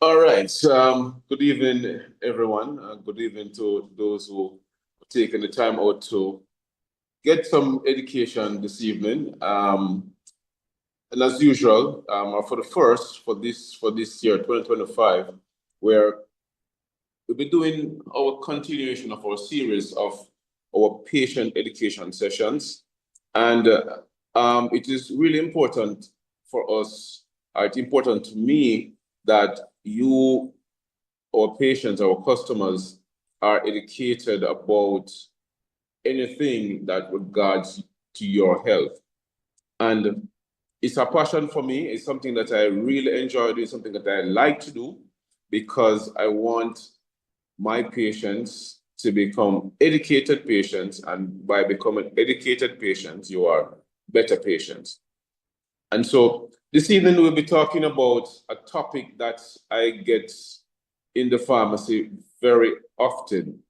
All right. Good evening, everyone. Good evening to those who have taken the time out to get some education this evening. And as usual, for the first for this year, 2025, where we'll be doing our continuation of our series of our patient education sessions, and it is really important for us. It's important to me that you, our patients, our customers, are educated about anything that regards to your health. And it's a passion for me. It's something that I really enjoy doing, something that I like to do because I want my patients to become educated patients. And by becoming educated patients, you are better patients. And so this evening we'll be talking about a topic that I get in the pharmacy very often.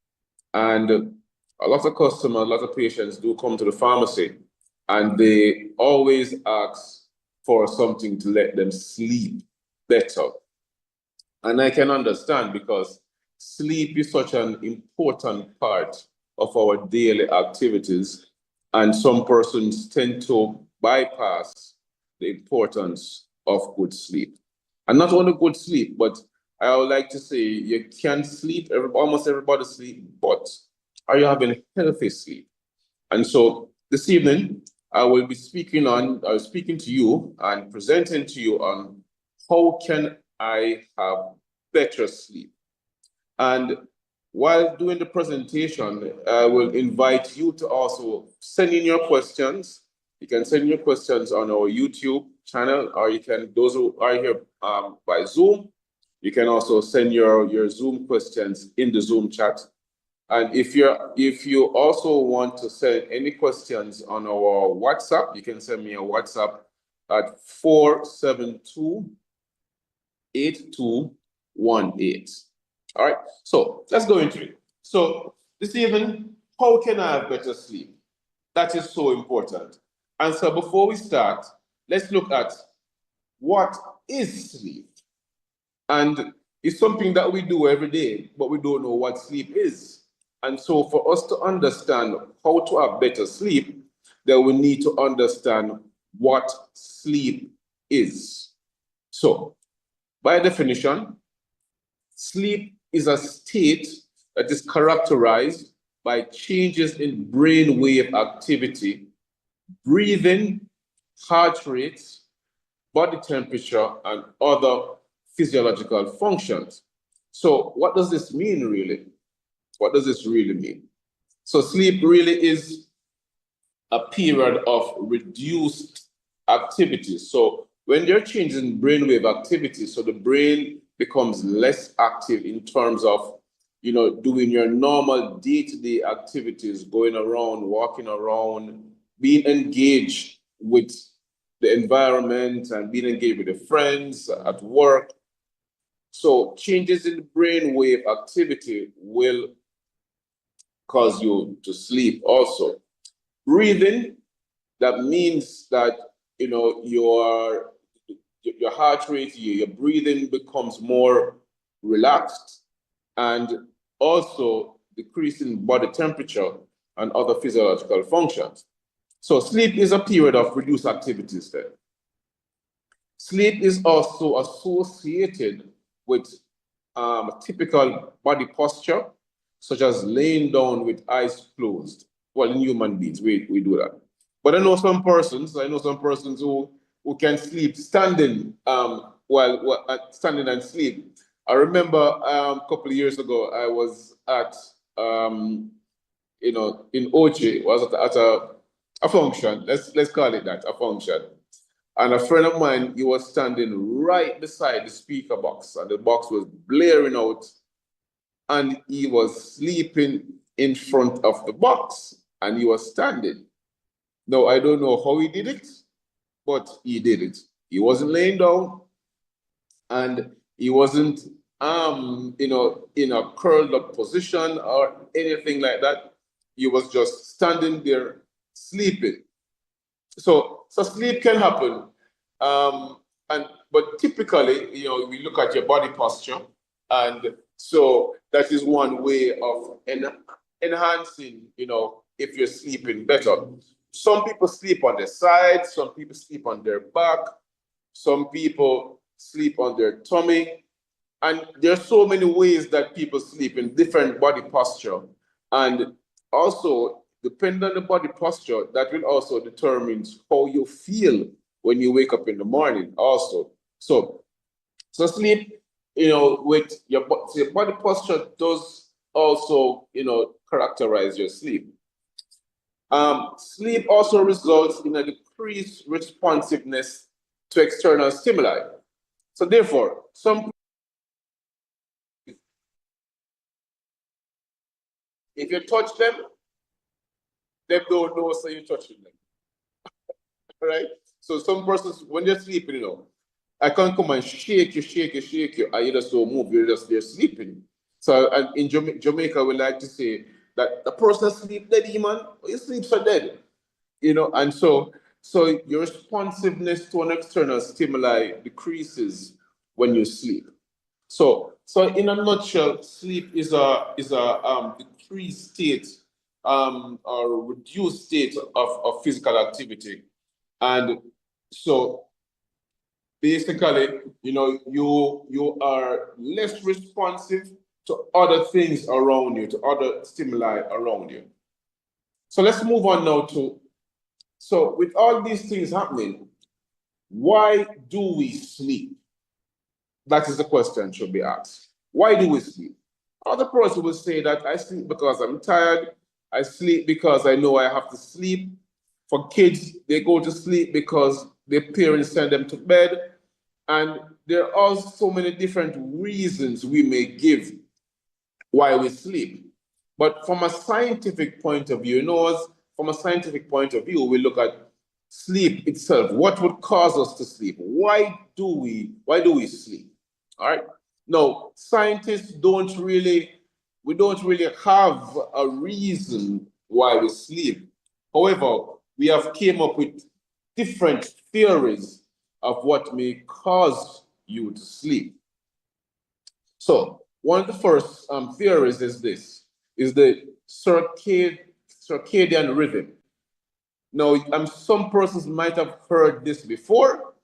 And a lot of customers, a lot of patients do come to the pharmacy and they always ask for something to let them sleep better. And I can understand because sleep is such an important part of our daily activities. And some persons tend to bypass the importance of good sleep. And not only good sleep, but I would like to say you can sleep, almost everybody sleep, but are you having healthy sleep? And so this evening, I will be speaking to you and presenting to you on how can I have better sleep. And while doing the presentation, I will invite you to also send in your questions. You can send your questions on our YouTube channel, or you can, those who are here by Zoom, you can also send your Zoom questions in the Zoom chat. And if you also want to send any questions on our WhatsApp, you can send me a WhatsApp at 472-8218. All right, so let's go into it. So this evening, how can I have better sleep? That is so important. And so before we start, let's look at what is sleep. And it's something that we do every day, but we don't know what sleep is. And so for us to understand how to have better sleep, then we need to understand what sleep is. So by definition, sleep is a state that is characterized by changes in brainwave activity, breathing, heart rate, body temperature, and other physiological functions. So what does this mean really? What does this really mean? So sleep really is a period of reduced activity. So when there are changes in brainwave activity, so the brain becomes less active in terms of, doing your normal day-to-day activities, going around, walking around, being engaged with the environment and being engaged with the friends at work. So changes in brainwave activity will cause you to sleep also. Breathing, that means that your heart rate, your breathing becomes more relaxed, and also decreasing body temperature and other physiological functions. So sleep is a period of reduced activities then. Sleep is also associated with typical body posture, such as laying down with eyes closed. Well, in human beings, we do that. But I know some persons who can sleep standing while standing and sleep. I remember a couple of years ago, I was at in Oche, was at a function. Let's call it that, a function. And a friend of mine, he was standing right beside the speaker box, and the box was blaring out, and he was sleeping in front of the box, and he was standing. Now, I don't know how he did it, but he did it. He wasn't laying down, and he wasn't, in a curled up position or anything like that. He was just standing there sleeping. So sleep can happen, but But typically, we look at your body posture, and so that is one way of enhancing, if you're sleeping better. Some people sleep on their side, some people sleep on their back, some people sleep on their tummy. And there are so many ways that people sleep in different body posture. And also, depending on the body posture, that will also determine how you feel when you wake up in the morning also. So sleep, with your body posture does also, characterize your sleep. Sleep also results in a decreased responsiveness to external stimuli. So therefore, if you touch them, they don't know, so you're touching them. Right? So some persons, when they're sleeping, I can't come and shake you, and you just don't move, they're sleeping. So and in Jamaica, we like to say that the person sleep dead, man, you sleep so dead. And so your responsiveness to an external stimuli decreases when you sleep. So in a nutshell, sleep is a decreased state or reduced state of physical activity. And so basically, you are less responsive to other things around you, to other stimuli around you. So let's move on now so with all these things happening, why do we sleep? That is the question should be asked. Why do we sleep? Other person will say that I sleep because I'm tired. I sleep because I know I have to sleep. For kids, they go to sleep because their parents send them to bed. And there are so many different reasons we may give why we sleep. But from a scientific point of view, from a scientific point of view, we look at sleep itself. What would cause us to sleep? Why do we sleep? All right. Now, scientists we don't really have a reason why we sleep. However, we have came up with different theories of what may cause you to sleep. So one of the first theories is the circadian rhythm. Now, some persons might have heard this before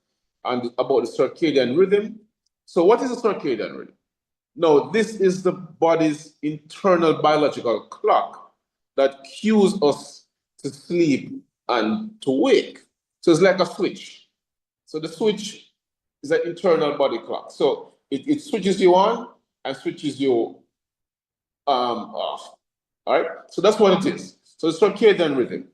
and about the circadian rhythm. So what is a circadian rhythm? No, this is the body's internal biological clock that cues us to sleep and to wake. So it's like a switch. So the switch is an internal body clock. So it switches you on and switches you off. All right. So that's what it is. So it's circadian rhythm.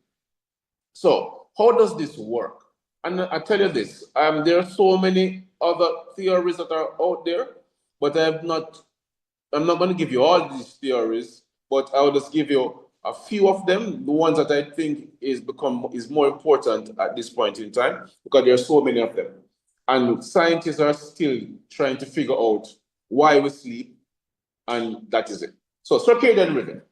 So how does this work? And I tell you this, there are so many other theories that are out there, but I'm not going to give you all these theories, but I'll just give you a few of them, the ones that I think is more important at this point in time, because there are so many of them. And scientists are still trying to figure out why we sleep, and that is it. So circadian rhythm.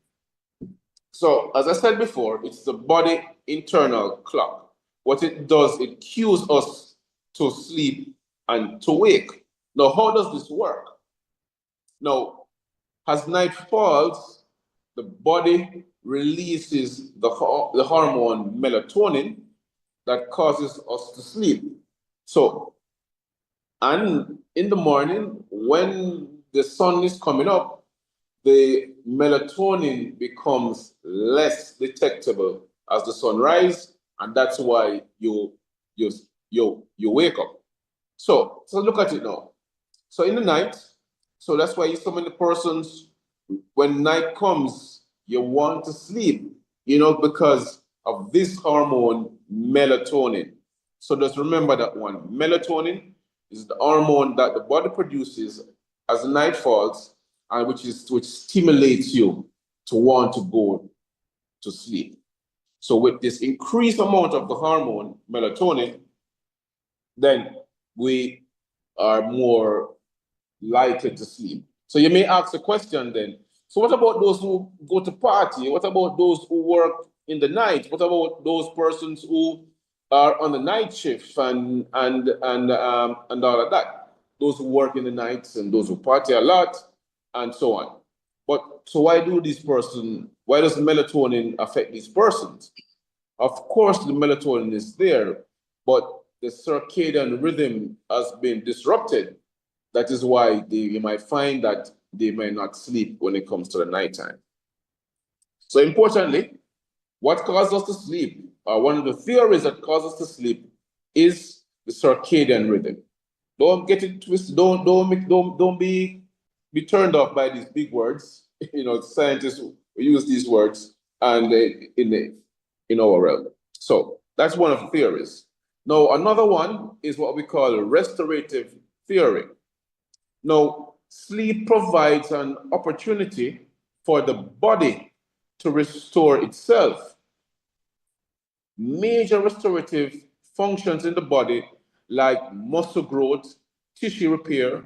So as I said before, it's the body internal clock. What it does, it cues us to sleep and to wake. Now, how does this work? Now, as night falls, the body releases the hormone melatonin that causes us to sleep. So, and in the morning, when the sun is coming up, the melatonin becomes less detectable as the sun rises, and that's why you wake up. So look at it now. So in the night, so that's why so many persons, when night comes, you want to sleep, because of this hormone melatonin. So just remember that one. Melatonin is the hormone that the body produces as the night falls, and which stimulates you to want to go to sleep. So with this increased amount of the hormone melatonin, then we are more likely to sleep. So you may ask a question then, so what about those who go to party? What about those who work in the night? What about those persons who are on the night shift and all of that. Those who work in the nights and those who party a lot and so on. But so why does melatonin affect these persons? Of course, the melatonin is there, but the circadian rhythm has been disrupted. That is why you might find that they may not sleep when it comes to the nighttime. So importantly, what causes us to sleep, one of the theories that causes us to sleep is the circadian rhythm. Don't get it twisted. Don't be turned off by these big words. You know, scientists use these words and in our realm. So that's one of the theories. Now, another one is what we call restorative theory. Now, sleep provides an opportunity for the body to restore itself. Major restorative functions in the body, like muscle growth, tissue repair,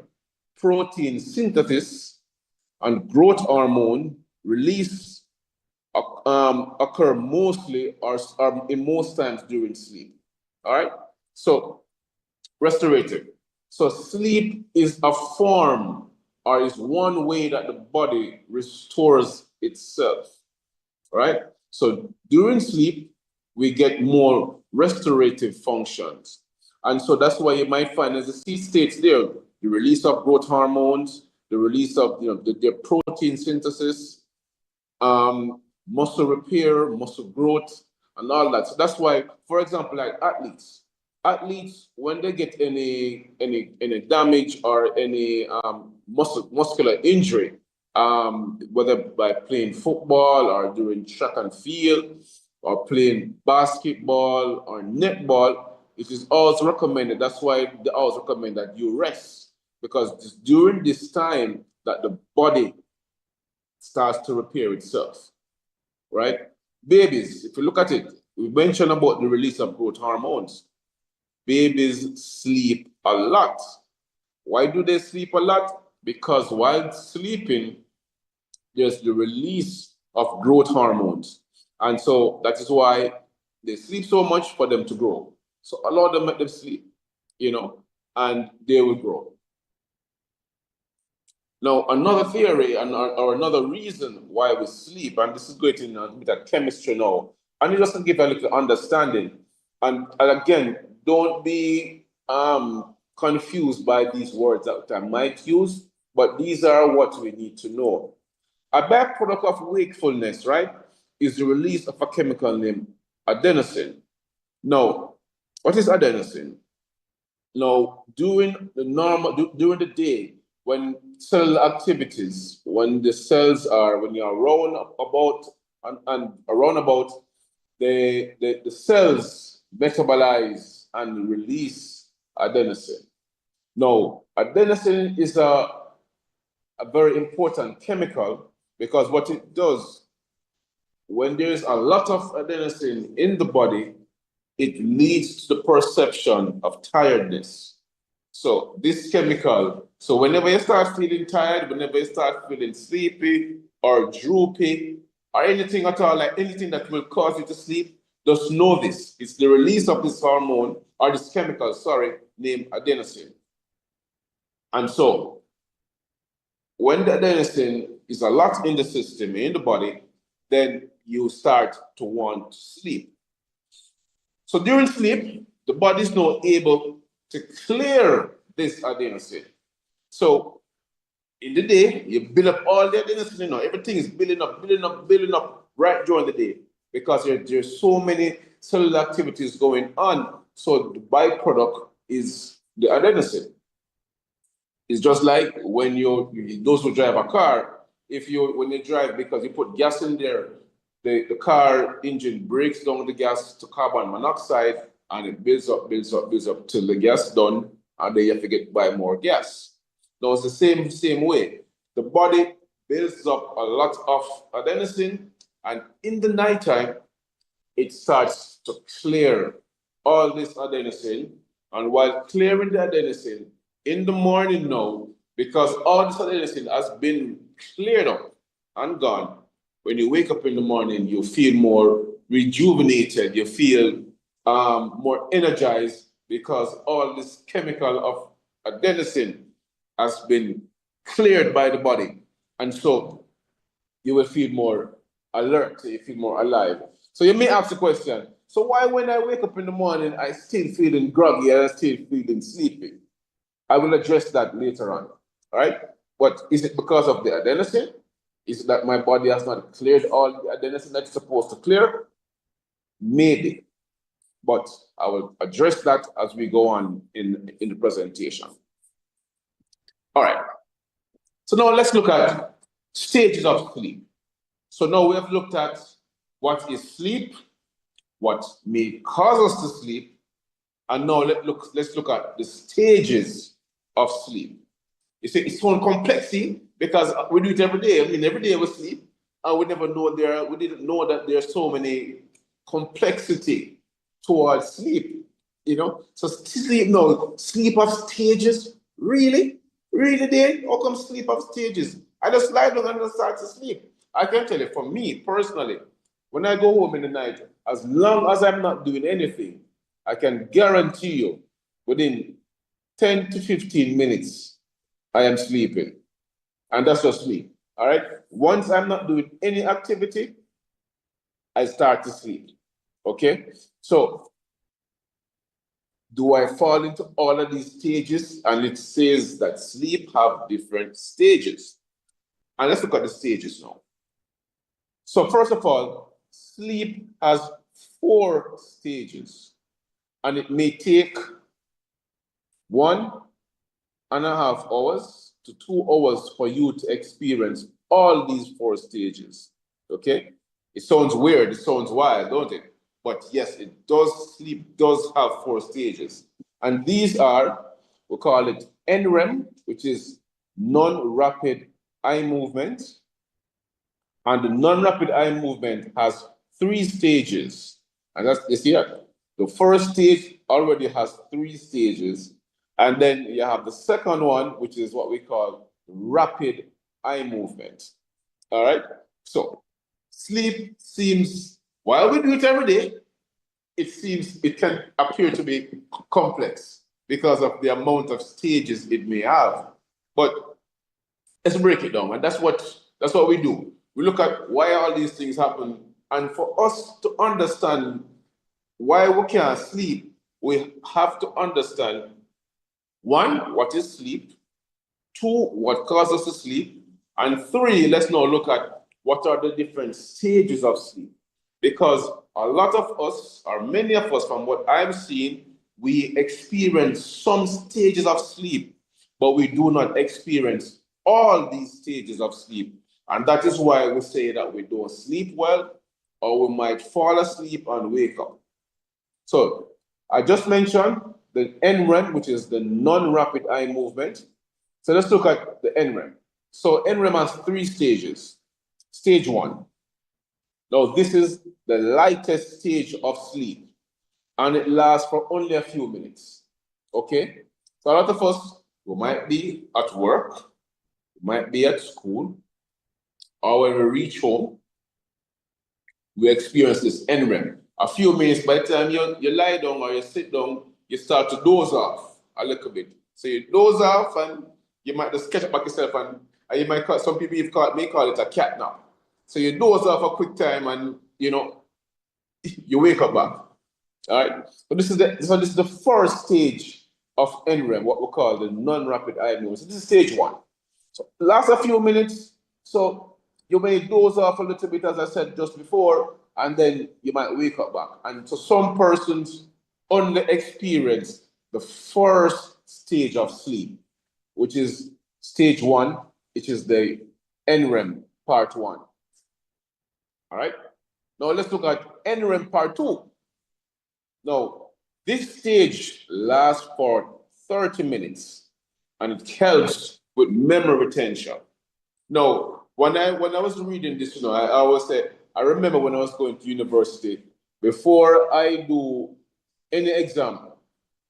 protein synthesis, and growth hormone release occur mostly or in most times during sleep. All right. So restorative. So sleep is a form or is one way that the body restores itself. All right. So during sleep, we get more restorative functions. And so that's why you might find, as the C states there, the release of growth hormones, the release of the protein synthesis, muscle repair, muscle growth, and all that. So that's why, for example, like athletes, when they get any damage or any muscular injury, whether by playing football or doing track and field or playing basketball or netball, it is always recommended. That's why they always recommend that you rest, because during this time that the body starts to repair itself, right? Babies, if you look at it, we mentioned about the release of growth hormones. Babies sleep a lot. Why do they sleep a lot? Because while sleeping, there's the release of growth hormones. And so that is why they sleep so much, for them to grow. So allow them, let them sleep, and they will grow. Now, another theory or another reason why we sleep, and this is going to a bit of chemistry now, and just to give a little understanding. And again, don't be confused by these words that I might use, but these are what we need to know. A byproduct of wakefulness, right, is the release of a chemical named adenosine. Now, what is adenosine? Now, during the day, when cellular activities, when the cells are, when you're around about and around about, the cells metabolize and release adenosine. Now, adenosine is a very important chemical, because what it does, when there's a lot of adenosine in the body, it leads to the perception of tiredness. So this chemical, so whenever you start feeling tired, whenever you start feeling sleepy or droopy or anything at all, like anything that will cause you to sleep, just know this. It's the release of this hormone or this chemical, named adenosine. And so when the adenosine is a lot in the system, in the body, then you start to want to sleep. So during sleep, the body is not able to clear this adenosine. So in the day, you build up all the adenosine, everything is building up right during the day, because there's so many cellular activities going on. So the byproduct is the adenosine. It's just like when those who drive a car, when you drive, because you put gas in there, the car engine breaks down the gas to carbon monoxide, and it builds up till the gas done, and then you have to buy more gas. Now it's the same way. The body builds up a lot of adenosine, and in the nighttime, it starts to clear all this adenosine. And while clearing the adenosine, in the morning now, because all this adenosine has been cleared up and gone, when you wake up in the morning, you feel more rejuvenated. You feel more energized because all this chemical of adenosine has been cleared by the body. And so you will feel more alert, you feel more alive. So you may ask the question, so why when I wake up in the morning, I still feeling groggy, I still feeling sleepy? I will address that later on, all right? But is it because of the adenosine? Is it that my body has not cleared all the adenosine that it's supposed to clear? Maybe, but I will address that as we go on in the presentation. All right, so now let's look at stages of sleep. So now we have looked at what is sleep, what may cause us to sleep, and now let's look at the stages of sleep. You see, it's so complex because we do it every day. I mean, every day we sleep, and we didn't know that there's so many complexity towards sleep. So sleep now, sleep of stages, really? Really, Dave? How come sleep of stages? I just lie down and just start to sleep. I can tell you, for me personally, when I go home in the night, as long as I'm not doing anything, I can guarantee you within 10 to 15 minutes, I am sleeping. And that's just me. All right. Once I'm not doing any activity, I start to sleep. Okay. So, do I fall into all of these stages? And it says that sleep have different stages. And let's look at the stages now. So first of all, sleep has 4 stages. And it may take 1.5 hours to 2 hours for you to experience all these 4 stages. Okay? It sounds weird, it sounds wild, don't it? But yes, it does, sleep does have 4 stages. And these are, we call it NREM, which is non-rapid eye movement. And the non-rapid eye movement has 3 stages. And that's, you see that? The first stage already has 3 stages. And then you have the second one, which is what we call rapid eye movement. All right? So sleep seems, while we do it every day, it can appear to be complex because of the amount of stages it may have. But let's break it down, and that's what we do. We look at why all these things happen, and for us to understand why we can't sleep, we have to understand 1, what is sleep, 2, what causes us to sleep, and 3, let's now look at what are the different stages of sleep. Because a lot of us, or many of us, from what I'm seeing, we experience some stages of sleep, but we do not experience all these stages of sleep. And that is why we say that we don't sleep well, or we might fall asleep and wake up. So I just mentioned the NREM, which is the non-rapid eye movement. So let's look at the NREM. So NREM has 3 stages. Stage 1. Now this is the lightest stage of sleep, and it lasts for only a few minutes. Okay? So a lot of us, we might be at work, we might be at school, or when we reach home, we experience this NREM. A few minutes, by the time you lie down or you sit down, you start to doze off a little bit. So you doze off, and you might just catch up back yourself, and you might call, some people may call it a cat nap. So you doze off a quick time, and you wake up back. All right. So this is the first stage of NREM, what we call the non-rapid eye movement. So this is stage 1. So lasts a few minutes. So you may doze off a little bit, as I said just before, and then you might wake up back. And so some persons only experience the first stage of sleep, which is stage 1, which is the NREM part 1. All right. Now let's look at NREM part 2. Now, this stage lasts for 30 minutes, and it helps with memory retention. Now, when I was reading this, I always said, I remember when I was going to university, before I do any exam,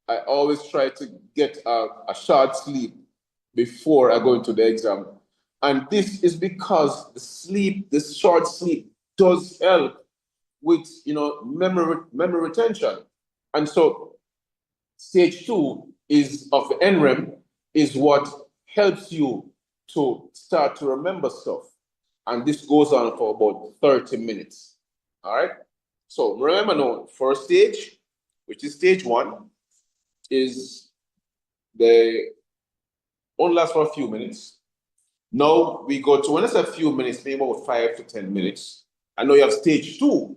I always try to get a short sleep before I go into the exam. And this is because this short sleep does help with memory retention. And so stage 2 is of the NREM is what helps you to start to remember stuff. And this goes on for about 30 minutes. All right. So remember now, first stage, which is stage 1, is the only lasts for a few minutes. Now we go to, when it's a few minutes, maybe about 5 to 10 minutes. And now you have stage 2,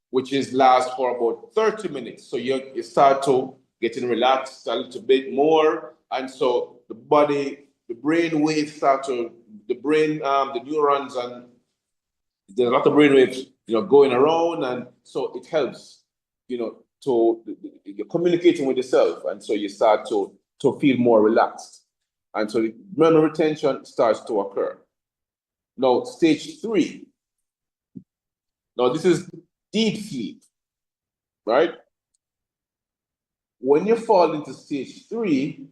which is last for about 30 minutes. So you start to getting relaxed a little bit more. And so the body, the brain waves start to, the brain, the neurons, and there's a lot of brain waves, going around. And so it helps, you're communicating with yourself. And so you start to feel more relaxed. And so the memory retention starts to occur. Now, stage 3. Now, this is deep sleep, right? When you fall into stage 3,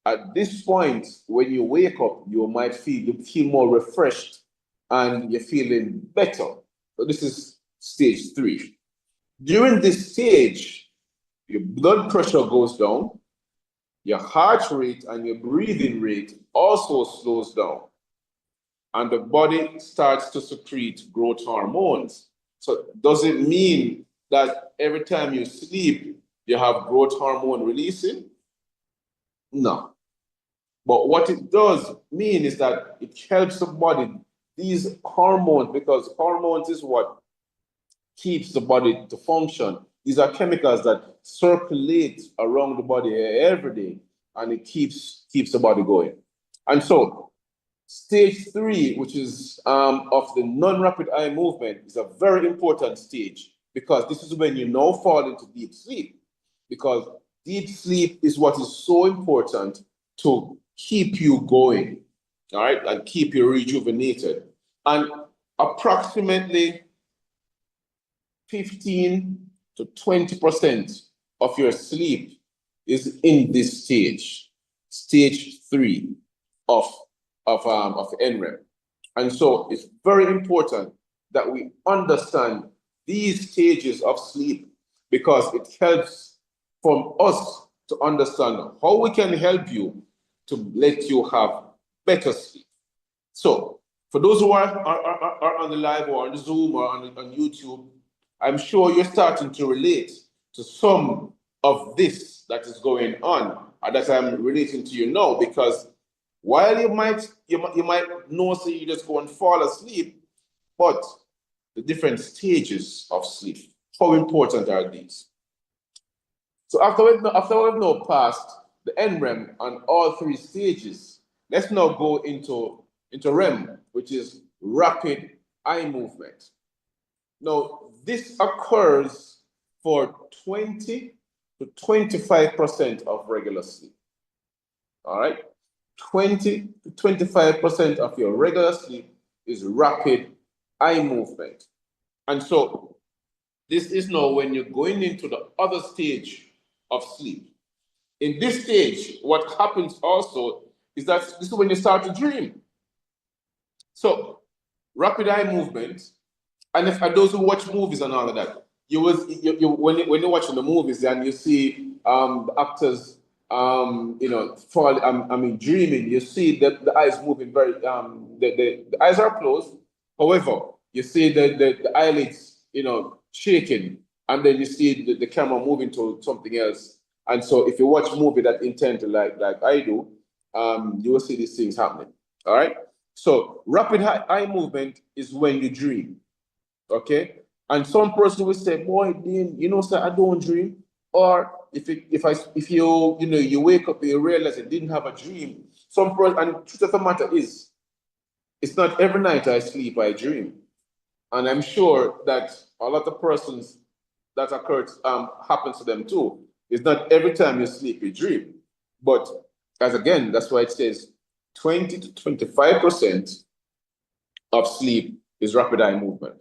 at this point, when you wake up, you feel more refreshed and you're feeling better. So this is stage 3. During this stage, your blood pressure goes down, your heart rate and your breathing rate also slows down, and the body starts to secrete growth hormones. So does it mean that every time you sleep, you have growth hormone releasing? No. But what it does mean is that it helps the body, these hormones, because hormones is what keeps the body to function. These are chemicals that circulate around the body every day, and it keeps the body going. And so stage 3, which is of the non-rapid eye movement, is a very important stage, because this is when you now fall into deep sleep, because deep sleep is what is so important to keep you going, all right, and keep you rejuvenated. And approximately 15 to 20% of your sleep is in this stage 3 of NREM. And so it's very important that we understand these stages of sleep, because it helps from us to understand how we can help you to let you have better sleep. So for those who are on the live or on Zoom or on YouTube, I'm sure you're starting to relate to some of this that is going on, and that I'm relating to you now, because while you might know, so you just go and fall asleep, but the different stages of sleep, how important are these? So after we've now passed the NREM on all 3 stages, let's now go into REM, which is rapid eye movement. Now, this occurs for 20 to 25% of regular sleep. All right? 20 to 25% of your regular sleep is rapid eye movement. And so this is now when you're going into the other stage of sleep. In this stage, what happens also is that this is when you start to dream. So rapid eye movement, and if those who watch movies and all of that, when you're watching the movies and you see the actors dreaming, you see that the eyes moving very the eyes are closed. However, you see the eyelids shaking, and then you see the camera moving to something else. And so if you watch a movie that intently like I do, you will see these things happening. All right. So rapid eye movement is when you dream. Okay. And some person will say, boy, Dean, sir, I don't dream. Or if you wake up, you realize you didn't have a dream. Some person, and the truth of the matter is, it's not every night I sleep, I dream. And I'm sure that a lot of persons that occurs happens to them too. It's not every time you sleep, you dream. But that's why it says 20 to 25% of sleep is rapid eye movement.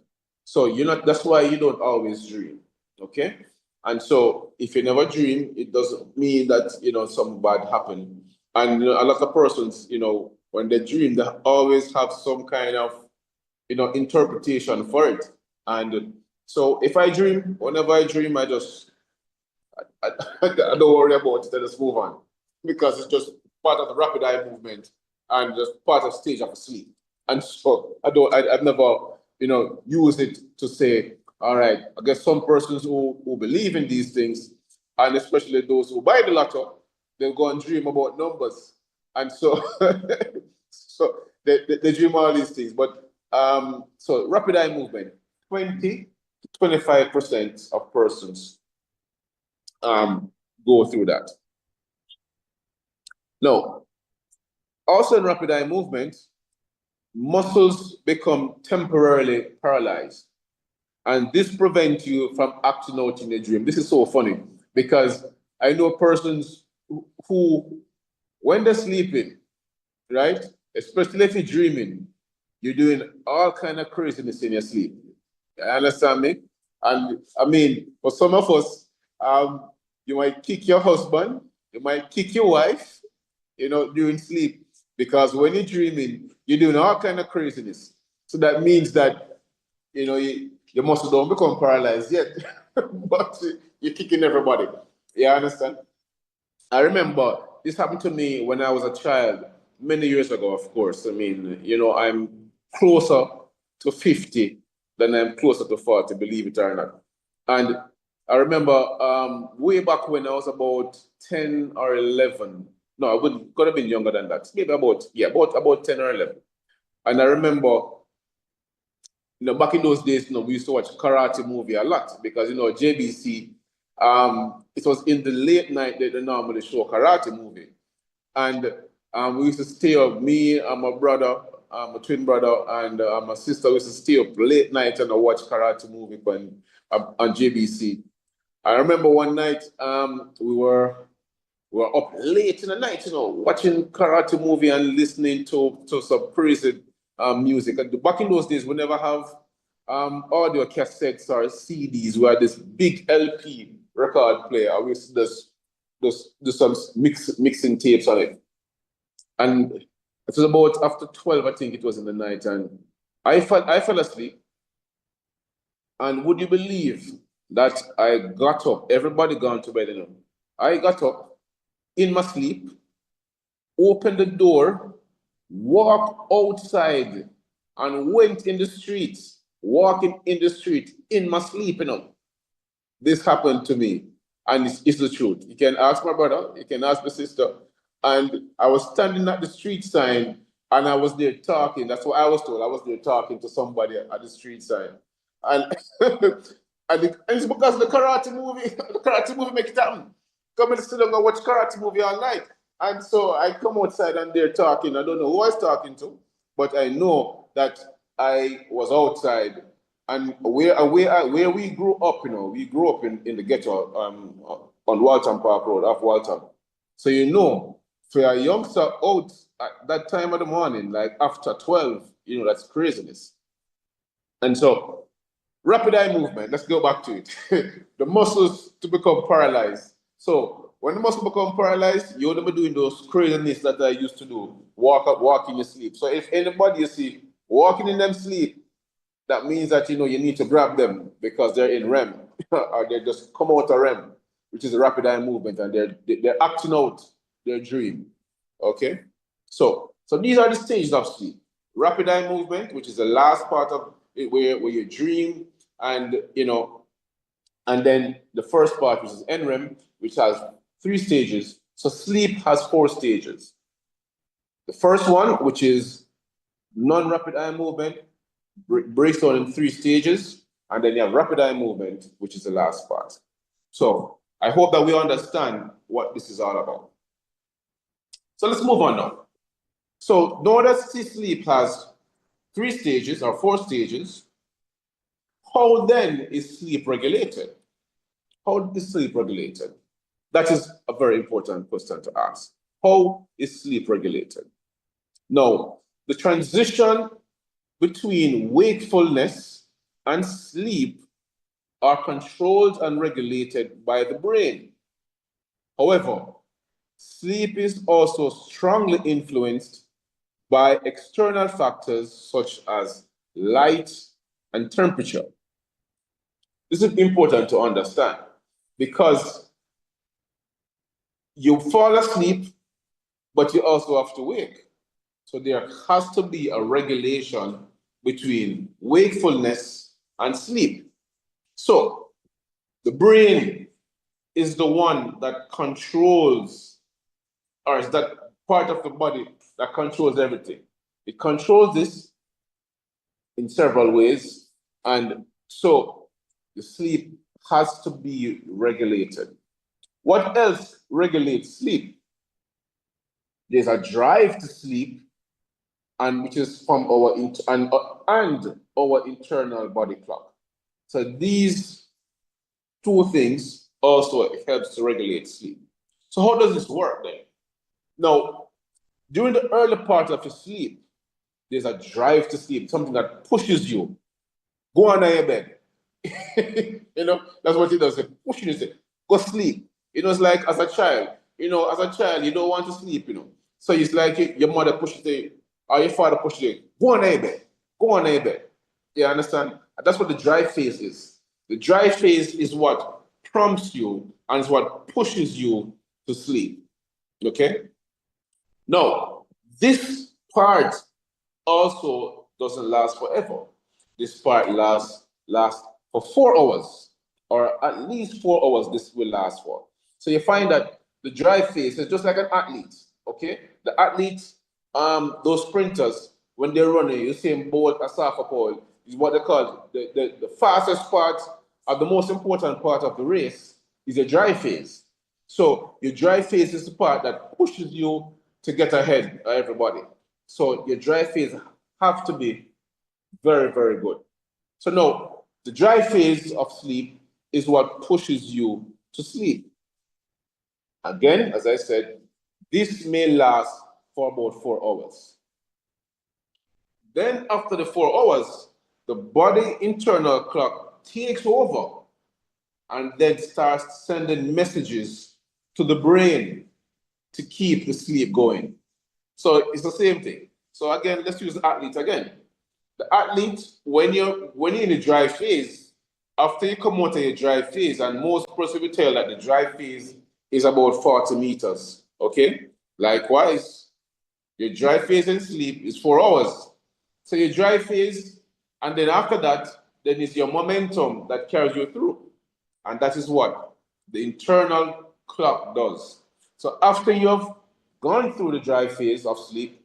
So that's why you don't always dream. Okay? And so if you never dream, it doesn't mean that something bad happened. And a lot of persons, when they dream, they always have some kind of interpretation for it. And so if I dream, whenever I dream, I just I don't worry about it. I just move on because it's just part of the rapid eye movement and just part of stage of sleep. And so I've never, used it to say, all right, I guess some persons who believe in these things, and especially those who buy the lotto, they'll go and dream about numbers. And so, so they dream all these things. But so rapid eye movement, 20 to 25% of persons go through that. Now, also in rapid eye movement, muscles become temporarily paralyzed. And this prevents you from acting out in a dream. This is so funny because I know persons who, when they're sleeping, right, especially if you're dreaming, you're doing all kind of craziness in your sleep. You understand me? And I mean, for some of us, you might kick your husband, you might kick your wife, during sleep. Because when you're dreaming, you're doing all kind of craziness. So that means that, your muscle don't become paralyzed yet, but you're kicking everybody. You understand? I remember this happened to me when I was a child, many years ago, of course. I mean, I'm closer to 50 than I'm closer to 40, believe it or not. And I remember way back when I was about 10 or 11. No, I would could have been younger than that. Maybe about 10 or 11. And I remember, back in those days, we used to watch karate movie a lot because JBC, it was in the late night that they normally show karate movie. And we used to stay up, me and my brother, my twin brother, and my sister, we used to stay up late night and watch karate movie on JBC. I remember one night we were up late in the night, watching karate movie and listening to some crazy music. And back in those days, we never have audio cassettes or CDs. We had this big LP record player. We used to just do some mixing tapes on it. And it was about after 12, I think it was in the night, and I fell asleep. And would you believe that I got up? Everybody gone to bed, I got up in my sleep, opened the door, walked outside, and went in the streets, walking in the street in my sleep, This happened to me, and it's the truth. You can ask my brother, you can ask my sister. And I was standing at the street sign, and I was there talking. That's what I was told. I was there talking to somebody at the street sign. And, and it's because the karate movie make it happen. Come and sit down and watch karate movie all night. And so I come outside and they're talking. I don't know who I was talking to, but I know that I was outside. And where we grew up, we grew up in the ghetto on Waltham Park Road, off Waltham. So for a youngster out at that time of the morning, like after 12, that's craziness. And so rapid eye movement, let's go back to it. The muscles to become paralyzed. So when the muscle become paralyzed, you're never doing those craziness that I used to do. Walk in your sleep. So if anybody you see walking in them sleep, that means that you need to grab them because they're in REM or they just come out of REM, which is a rapid eye movement, and they're acting out their dream. Okay, so these are the stages of sleep. Rapid eye movement, which is the last part of it, where you dream, and and then the first part, which is NREM, which has 3 stages. So sleep has 4 stages. The first one, which is non-rapid eye movement, breaks down in 3 stages, and then you have rapid eye movement, which is the last part. So I hope that we understand what this is all about. So let's move on now. So know that sleep has 3 stages or 4 stages. How then is sleep regulated? How is sleep regulated? That is a very important question to ask. How is sleep regulated? Now, the transition between wakefulness and sleep are controlled and regulated by the brain. However, sleep is also strongly influenced by external factors such as light and temperature. This is important to understand because you fall asleep, but you also have to wake. So there has to be a regulation between wakefulness and sleep. So the brain is the one that controls, or is that part of the body that controls everything. It controls this in several ways. And so the sleep has to be regulated. What else regulates sleep? There's a drive to sleep, and which is from our and our internal body clock. So these two things also helps to regulate sleep. So how does this work then? Now, during the early part of your sleep, there's a drive to sleep, something that pushes you. Go on your bed. You know, that's what it does. It pushes you to say, go sleep. You know, it's like as a child, you don't want to sleep, So it's like your mother pushes you, or your father pushes you, go on your bed. Go on your bed. You understand? That's what the drive phase is. The drive phase is what prompts you and is what pushes you to sleep. Okay? Now, this part also doesn't last forever. This part lasts for 4 hours, or at least 4 hours this will last for. So you find that the drive phase is just like an athlete, okay? The athletes, those sprinters, when they're running, Usain Bolt, Asafa Paul, is what they call the fastest part, or the most important part of the race is your drive phase. So your drive phase is the part that pushes you to get ahead of everybody. So your drive phase have to be very, very good. So now, the drive phase of sleep is what pushes you to sleep. Again, as I said, this may last for about 4 hours. Then after the 4 hours, the body internal clock takes over and then starts sending messages to the brain to keep the sleep going. So it's the same thing. So again, let's use the athlete again. The athlete, when you're in the drive phase, after you come out of your drive phase, and most persons will tell that the drive phase is about 40 meters. Okay? Likewise, your drive phase in sleep is 4 hours. So your drive phase, and then after that, then it's your momentum that carries you through. And that is what the internal clock does. So after you've gone through the drive phase of sleep,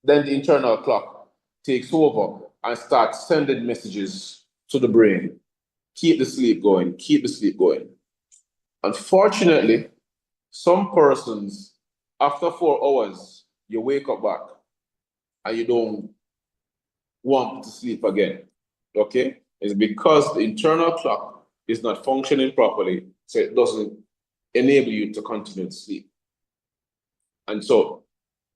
then the internal clock takes over and starts sending messages to the brain. Keep the sleep going, keep the sleep going. Unfortunately, some persons, after 4 hours, you wake up back and you don't want to sleep again. Okay? It's because the internal clock is not functioning properly, so it doesn't enable you to continue to sleep. And so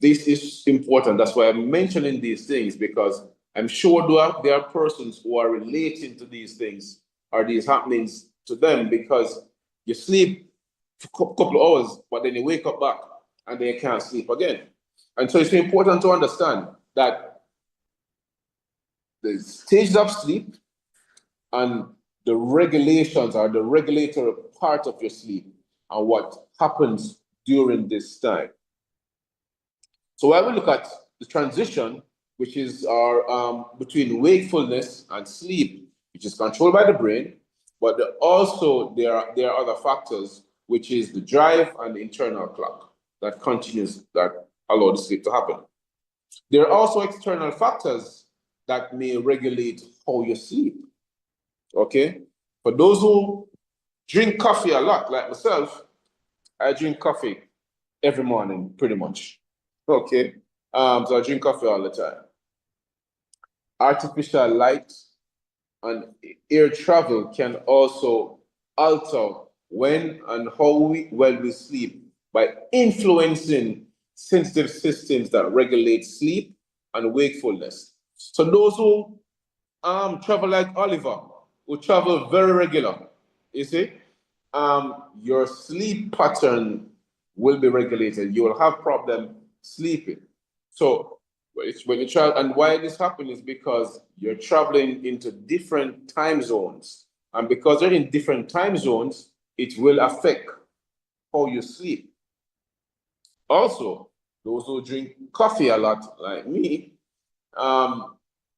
this is important. That's why I'm mentioning these things, because I'm sure there are persons who are relating to these things or these happenings to them, because you sleep for a couple of hours, but then you wake up back and then you can't sleep again. And so it's important to understand that the stages of sleep and the regulations or the regulatory part of your sleep and what happens during this time. So when we look at the transition, which is our between wakefulness and sleep, which is controlled by the brain, but there are other factors, which is the drive and the internal clock that allow the sleep to happen. There are also external factors that may regulate how you sleep. Okay, for those who drink coffee a lot, like myself, I drink coffee every morning, pretty much. Okay, so I drink coffee all the time. Artificial light and air travel can also alter when and how well we sleep by influencing sensitive systems that regulate sleep and wakefulness. So those who travel like Oliver, who travel very regular, you see, your sleep pattern will be regulated. You will have problem sleeping. So when you travel, and why this happens is because you're traveling into different time zones. And because they're in different time zones, it will affect how you sleep. Also, those who drink coffee a lot, like me,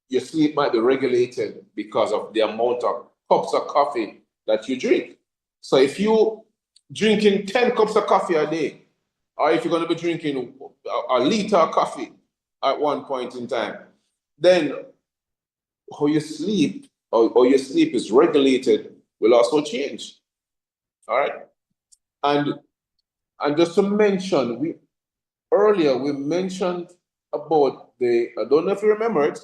your sleep might be regulated because of the amount of cups of coffee that you drink. So if you drinking 10 cups of coffee a day, or if you're going to be drinking a liter of coffee at one point in time, then how you sleep or your sleep is regulated will also change. All right. And just to mention, earlier we mentioned about I don't know if you remember it,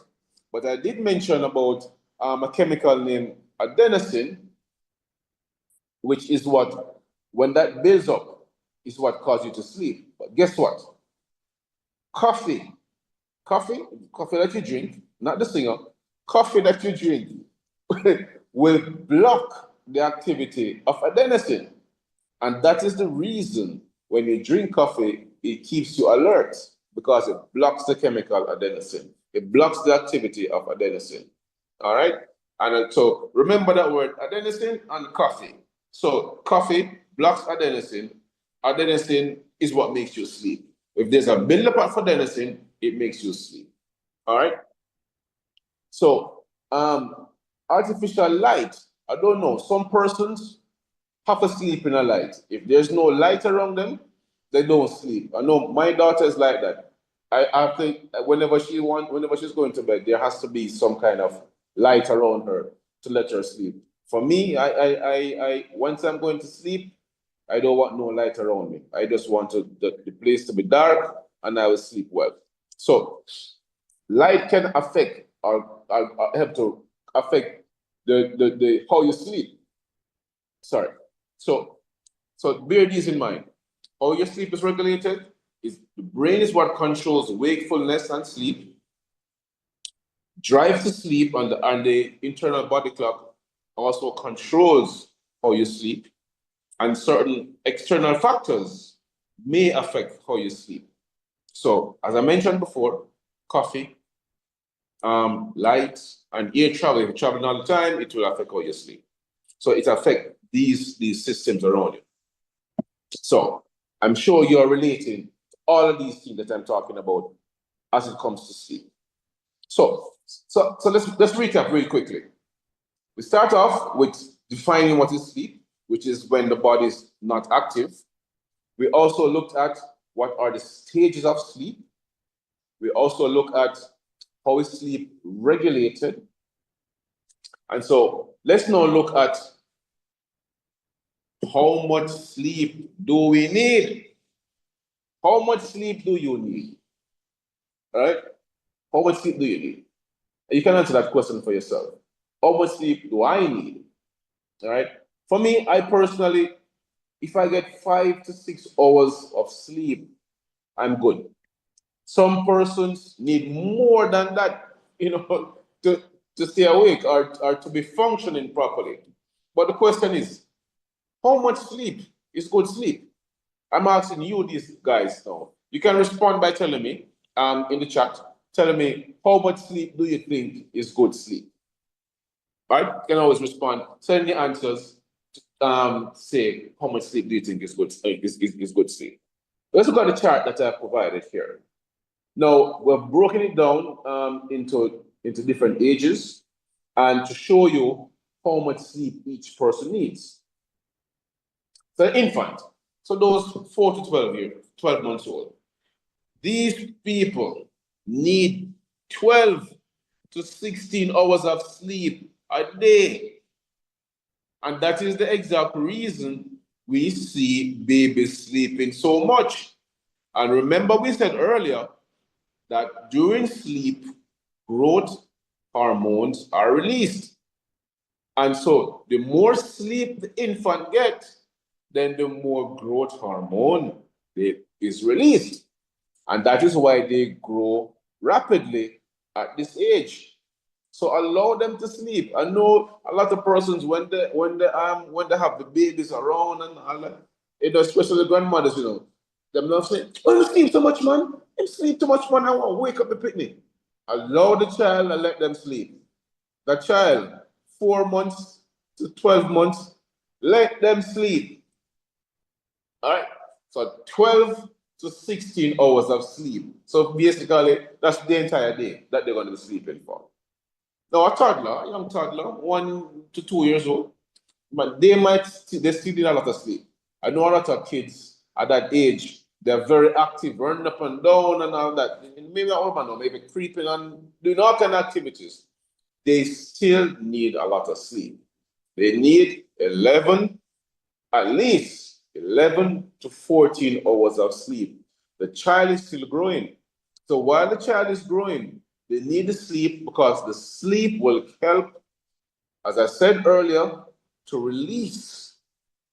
but I did mention about a chemical named adenosine, which is what, when that builds up, is what causes you to sleep. But guess what? Coffee that you drink, not the singer, coffee that you drink will block the activity of adenosine. And that is the reason when you drink coffee, it keeps you alert because it blocks the chemical adenosine. It blocks the activity of adenosine. All right? And so remember that word adenosine and coffee. So coffee blocks adenosine. Adenosine is what makes you sleep. If there's a buildup of adenosine, it makes you sleep. All right? So artificial light, I don't know. Some persons have to sleep in a light. If there's no light around them, they don't sleep. I know my daughter is like that. I think whenever she's going to bed, there has to be some kind of light around her to let her sleep. For me, I once I'm going to sleep, I don't want no light around me. I just want the place to be dark, and I will sleep well. So light can affect or help to affect the how you sleep. Sorry. So bear these in mind. How your sleep is regulated is the brain is what controls wakefulness and sleep, drives the sleep, and the internal body clock also controls how you sleep, and certain external factors may affect how you sleep. So, as I mentioned before, coffee, light, and air travel. If you're traveling all the time, it will affect how you sleep. So it affects these systems around you. So I'm sure you're relating to all of these things that I'm talking about as it comes to sleep. So let's recap really quickly. We start off with defining what is sleep, which is when the body is not active. We also looked at what are the stages of sleep. We also look at how is sleep regulated. And so let's now look at how much sleep do we need? How much sleep do you need? All right? How much sleep do you need? You can answer that question for yourself. How much sleep do I need? All right? For me, I personally, if I get 5 to 6 hours of sleep, I'm good. Some persons need more than that, to stay awake or to be functioning properly. But the question is, how much sleep is good sleep? I'm asking you these guys now. You can respond by telling me in the chat, telling me how much sleep do you think is good sleep? Right? You can always respond. Send the answers. Say how much sleep do you think is good sleep? Let's look at the chart that I provided here. Now we've broken it down into different ages and to show you how much sleep each person needs. So infant, so those 4 to 12 months old, these people need 12 to 16 hours of sleep a day. And that is the exact reason we see babies sleeping so much. And remember, we said earlier that during sleep, growth hormones are released. And so the more sleep the infant gets, then the more growth hormone is released. And that is why they grow rapidly at this age. So allow them to sleep. I know a lot of persons when they have the babies around and all that, especially the grandmothers, them not saying, "Oh, you sleep so much, man. You sleep too much, man. I want to wake up the picnic." Allow the child and let them sleep. The child, 4 months to 12 months, let them sleep. All right. So 12 to 16 hours of sleep. So basically, that's the entire day that they're going to be sleeping for. Now, a toddler, a young toddler, 1 to 2 years old, but they still need a lot of sleep. I know a lot of kids at that age, they're very active, running up and down and all that. Maybe not urban or maybe creeping and doing all kind of activities. They still need a lot of sleep. They need at least 11 to 14 hours of sleep. The child is still growing. So while the child is growing, they need the sleep because the sleep will help, as I said earlier, to release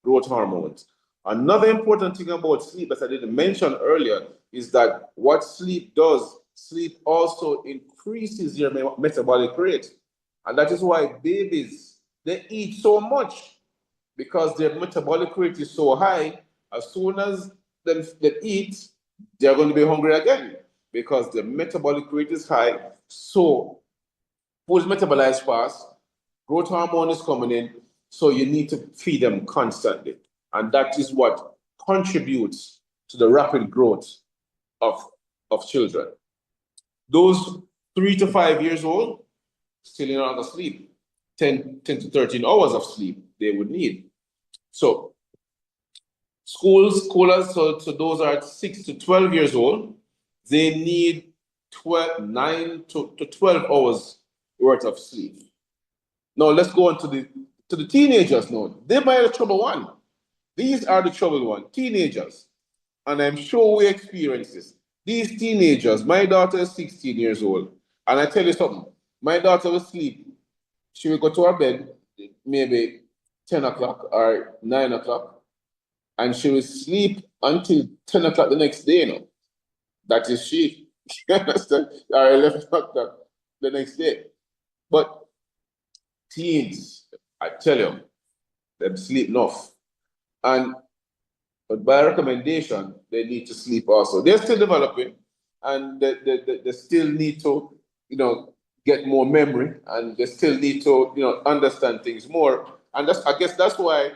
growth hormones. Another important thing about sleep, as I didn't mention earlier, is that what sleep does, sleep also increases your metabolic rate. And that is why babies, they eat so much because their metabolic rate is so high. As soon as they eat, they're going to be hungry again because the metabolic rate is high. So food is metabolized fast, growth hormone is coming in, so you need to feed them constantly. And that is what contributes to the rapid growth of children. Those 3 to 5 years old, still in out of sleep, 10 to 13 hours of sleep they would need. So schoolers, so those are 6 to 12 years old, they need 9 to 12 hours worth of sleep. Now let's go on to the teenagers now. They might the trouble one. These are the trouble one, teenagers. And I'm sure we experience this. These teenagers, my daughter is 16 years old. And I tell you something, my daughter will sleep. She will go to her bed maybe 10 o'clock or 9 o'clock. And she will sleep until 10 o'clock the next day, you know. That is she. You understand? Or 11 o'clock the next day. But teens, I tell you, they sleep enough. But by recommendation, they need to sleep also. They're still developing and they still need to, get more memory and they still need to, understand things more. And I guess that's why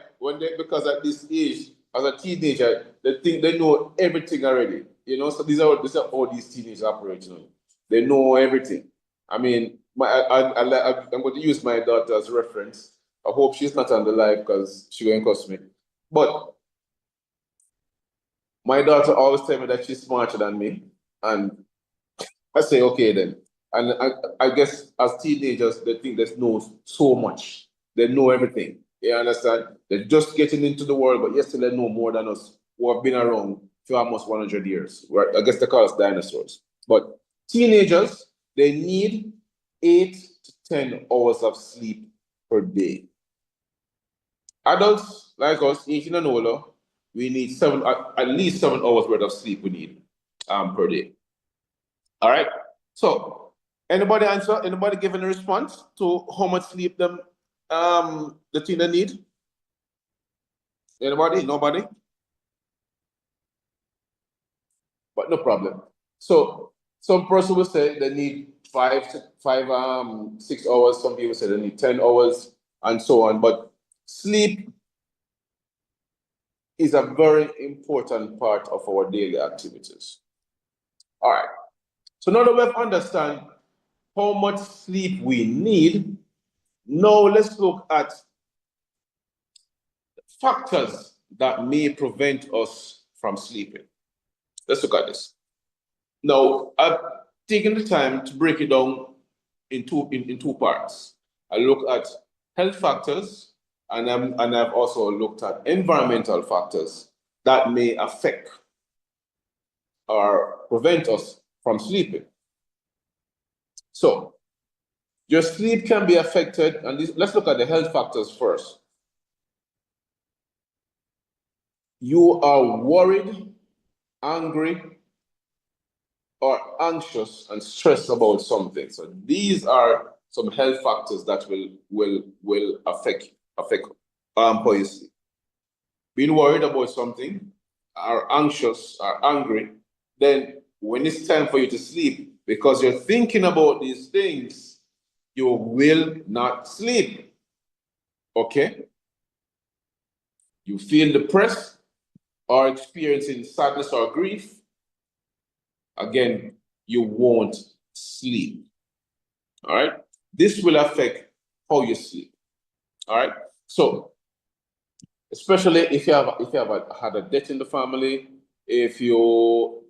because at this age, as a teenager, they think they know everything already. So these are all these teenagers operate. They know everything. I mean, I'm going to use my daughter as reference. I hope she's not on the live because she's going to cost me. But my daughter always tell me that she's smarter than me. And I say, okay then. And I guess as teenagers, they think they know so much. They know everything. You understand? They're just getting into the world, but yes, they know more than us who have been around for almost 100 years. Right? I guess they call us dinosaurs. But teenagers, they need 8 to 10 hours of sleep per day. Adults like us, 18 and older, we need at least 7 hours worth of sleep we need per day. All right. So anybody answer? Anybody give a response to how much sleep the teenager need? Anybody? Nobody? But no problem. So some person will say they need 6 hours. Some people say they need 10 hours and so on. But sleep is a very important part of our daily activities. All right. So now that we have understand how much sleep we need, now let's look at factors that may prevent us from sleeping. Let's look at this. Now, I've taken the time to break it down in two parts. I look at health factors and I've also looked at environmental factors that may affect or prevent us from sleeping. So, your sleep can be affected, and let's look at the health factors first. You are worried, angry, or anxious and stressed about something. So these are some health factors that will affect how you sleep. Being worried about something, or anxious, or angry, then when it's time for you to sleep, because you're thinking about these things, you will not sleep. Okay? You feel depressed, or experiencing sadness or grief, again, you won't sleep. All right. This will affect how you sleep. All right. So, especially if you have had a death in the family, if you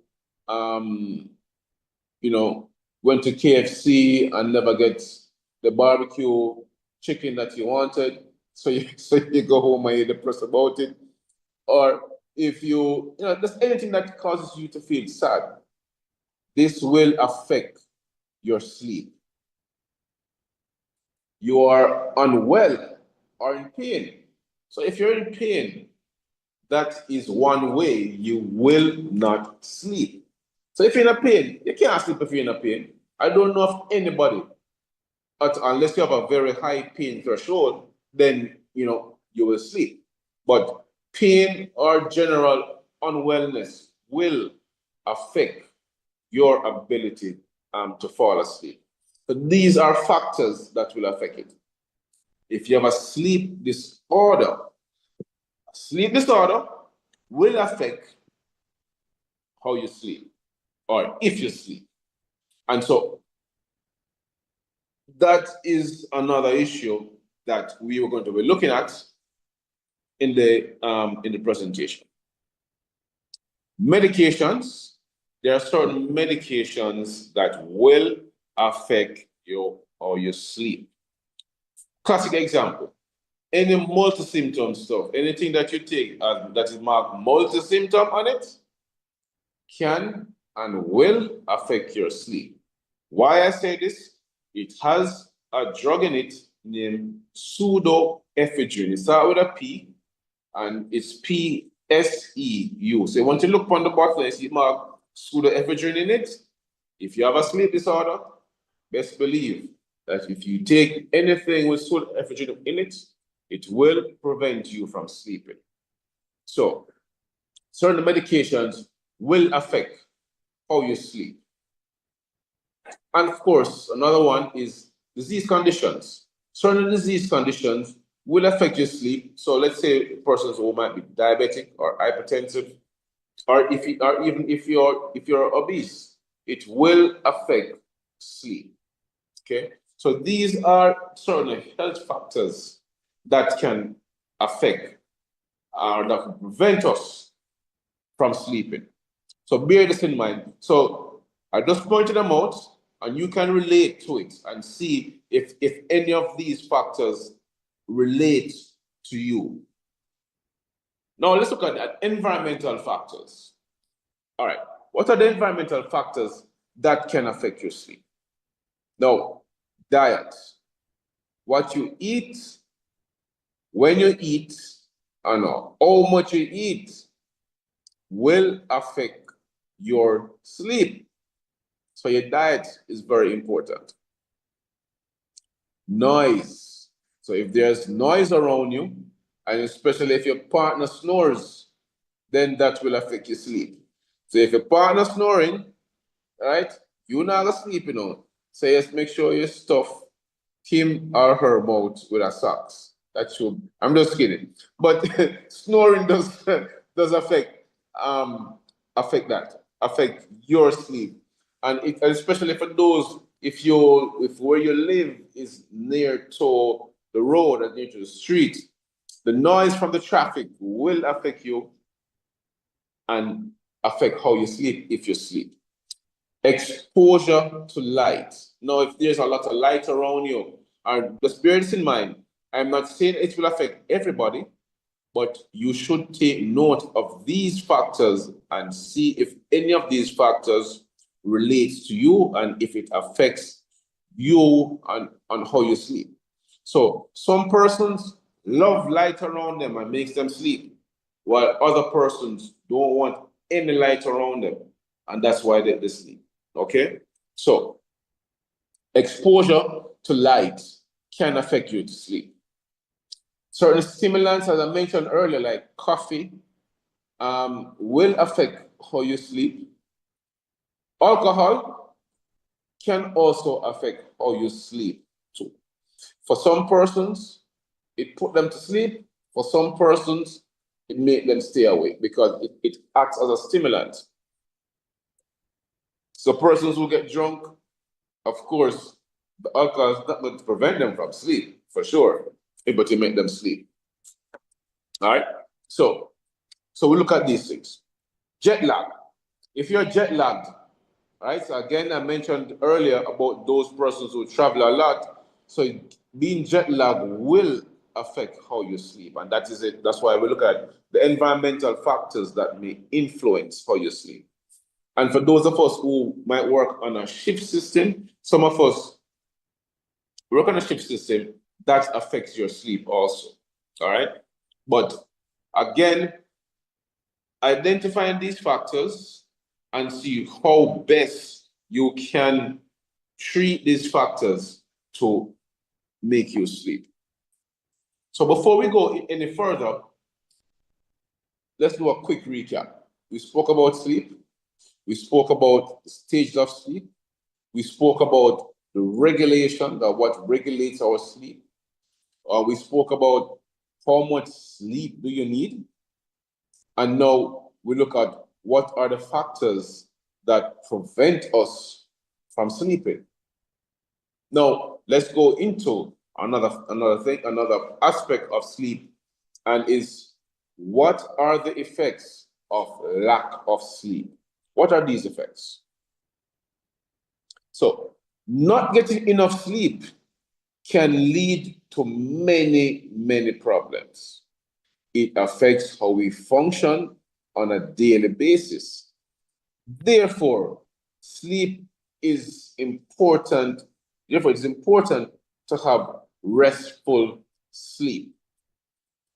you know, went to KFC and never get the barbecue chicken that you wanted, so you go home and you're depressed about it, or if you know, there's anything that causes you to feel sad, this will affect your sleep. You are unwell or in pain. So if you're in pain, that is one way you will not sleep. So if you're in a pain, you can't sleep if you're in a pain. I don't know of anybody, but unless you have a very high pain threshold, then you will sleep. But pain or general unwellness will affect your ability to fall asleep. So these are factors that will affect it. If you have a sleep disorder will affect how you sleep or if you sleep. And so that is another issue that we were going to be looking at in the presentation. Medications. There are certain medications that will affect how you sleep. Classic example, any multi-symptom stuff, anything that you take that is marked multi-symptom on it can and will affect your sleep. Why I say this? It has a drug in it named pseudoephedrine. It starts with a P and it's PSEU. So you want to look on the bottle and see mark pseudoephedrine in it. If you have a sleep disorder, best believe that if you take anything with pseudoephedrine in it, it will prevent you from sleeping. So certain medications will affect how you sleep. And of course, another one is disease conditions. Certain disease conditions will affect your sleep. So let's say persons who might be diabetic or hypertensive, or even if you're obese, it will affect sleep. Okay, so these are certain health factors that can affect or that can prevent us from sleeping. So bear this in mind. So I just pointed them out, and you can relate to it and see if any of these factors relate to you. Now let's look at environmental factors. All right, what are the environmental factors that can affect your sleep? Now, diet. What you eat, when you eat, and how much you eat will affect your sleep. So your diet is very important. Noise. So if there's noise around you, and especially if your partner snores, then that will affect your sleep. So if your partner snoring, right, you're not gonna sleep, So just make sure you stuff him or her mouth with a socks. That should. I'm just kidding. But snoring does affect your sleep, and especially for those if where you live is near to the road and near to the street, the noise from the traffic will affect you and affect how you sleep if you sleep. Exposure to light. Now, if there's a lot of light around you, and just bear this in mind, I'm not saying it will affect everybody, but you should take note of these factors and see if any of these factors relates to you and if it affects you on how you sleep. So some persons love light around them and makes them sleep, while other persons don't want any light around them, and that's why they sleep. Okay? So exposure to light can affect you to sleep. Certain stimulants, as I mentioned earlier, like coffee, will affect how you sleep. Alcohol can also affect how you sleep too. For some persons, it put them to sleep. For some persons, it makes them stay awake because it acts as a stimulant. So persons who get drunk, of course, the alcohol is not going to prevent them from sleep, for sure, but it make them sleep. All right. So we look at these things. Jet lag. If you're jet lagged, right? So again, I mentioned earlier about those persons who travel a lot. So being jet lagged will affect how you sleep, and that is it. That's why we look at the environmental factors that may influence how you sleep. And for those of us who might work on a shift system, some of us work on a shift system that affects your sleep also. All right. But again, identifying these factors and see how best you can treat these factors to make you sleep. So before we go any further, let's do a quick recap. We spoke about sleep. We spoke about the stages of sleep. We spoke about the regulation, what regulates our sleep. We spoke about how much sleep do you need. And now we look at what are the factors that prevent us from sleeping. Now, let's go into another aspect of sleep, and is what are the effects of lack of sleep? What are these effects? So, not getting enough sleep can lead to many, many problems. It affects how we function on a daily basis. Therefore, sleep is important. Therefore, it's important to have restful sleep.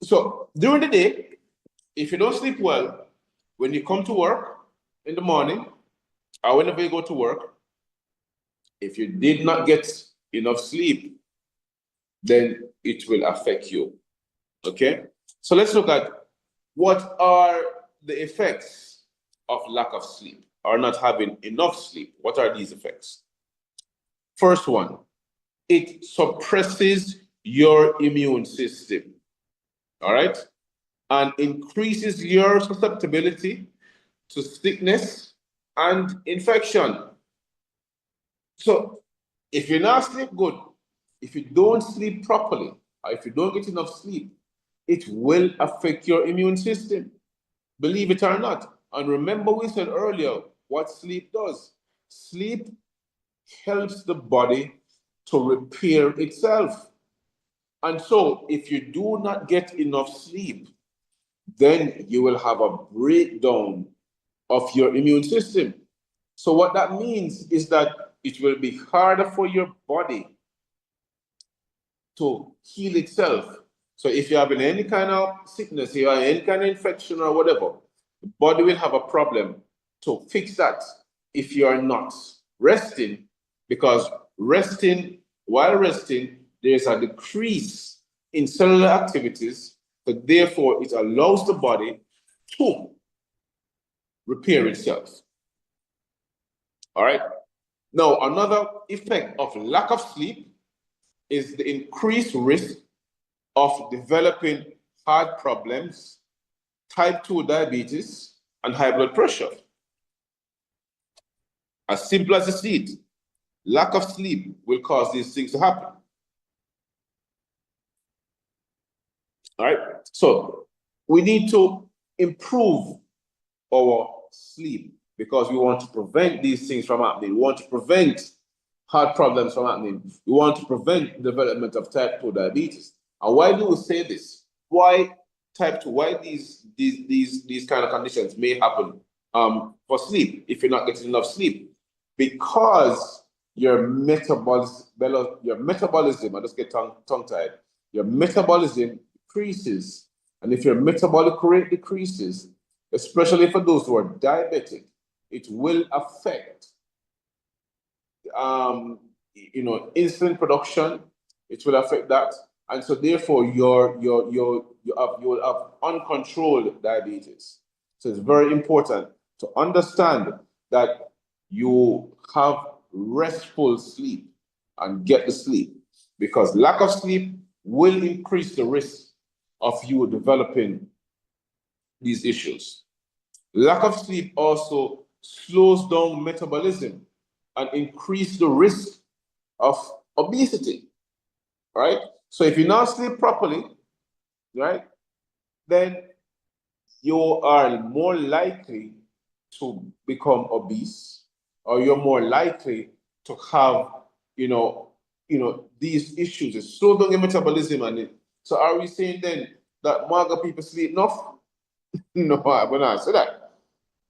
So during the day, if you don't sleep well, when you come to work in the morning or whenever you go to work, if you did not get enough sleep, then it will affect you. Okay? So let's look at what are the effects of lack of sleep or not having enough sleep. What are these effects? First one, it suppresses your immune system, all right? And increases your susceptibility to sickness and infection. So if you're not sleep good, if you don't sleep properly, or if you don't get enough sleep, it will affect your immune system, believe it or not. And remember, we said earlier what sleep does. Sleep helps the body to repair itself. And so, if you do not get enough sleep, then you will have a breakdown of your immune system. So, what that means is that it will be harder for your body to heal itself. So if you're having any kind of sickness, you have any kind of infection or whatever, the body will have a problem to fix that if you are not resting, because while resting, there's a decrease in cellular activities, so therefore it allows the body to repair itself. All right. Now, another effect of lack of sleep is the increased risk of developing heart problems, type 2 diabetes, and high blood pressure. As simple as you see it, lack of sleep will cause these things to happen. All right, so we need to improve our sleep because we want to prevent these things from happening. We want to prevent heart problems from happening. We want to prevent development of type 2 diabetes. And why do we say this? Why type 2? Why these kind of conditions may happen for sleep if you're not getting enough sleep? Because your metabolism, I just get tongue-tied, your metabolism decreases. And if your metabolic rate decreases, especially for those who are diabetic, it will affect insulin production. It will affect that. And so therefore you will have uncontrolled diabetes. So it's very important to understand that you have restful sleep and get the sleep, because lack of sleep will increase the risk of you developing these issues. Lack of sleep also slows down metabolism and increase the risk of obesity, right? So if you not sleep properly, right, then you are more likely to become obese, or you're more likely to have, these issues. It slow down your metabolism, and so are we saying then that MAGA people sleep enough? No, I will not say that.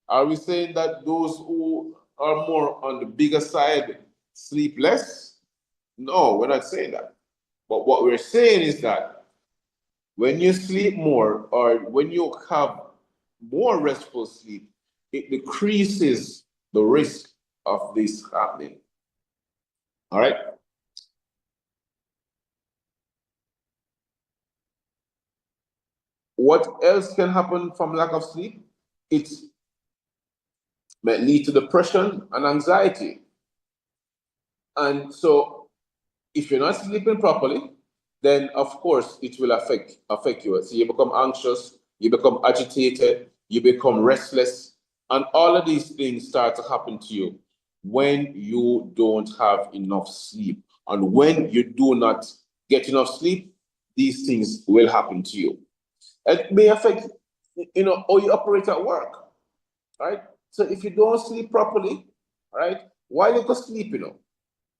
Are we saying that those who are more on the bigger side sleep less? No, we're not saying that. But what we're saying is that when you sleep more, or when you have more restful sleep, it decreases the risk of this happening. All right? What else can happen from lack of sleep? It may lead to depression and anxiety. And so if you're not sleeping properly, then of course it will affect you. So you become anxious, you become agitated, you become restless, and all of these things start to happen to you when you don't have enough sleep. And when you do not get enough sleep, these things will happen to you. It may affect, how you operate at work, right? So if you don't sleep properly, right, while you go sleep,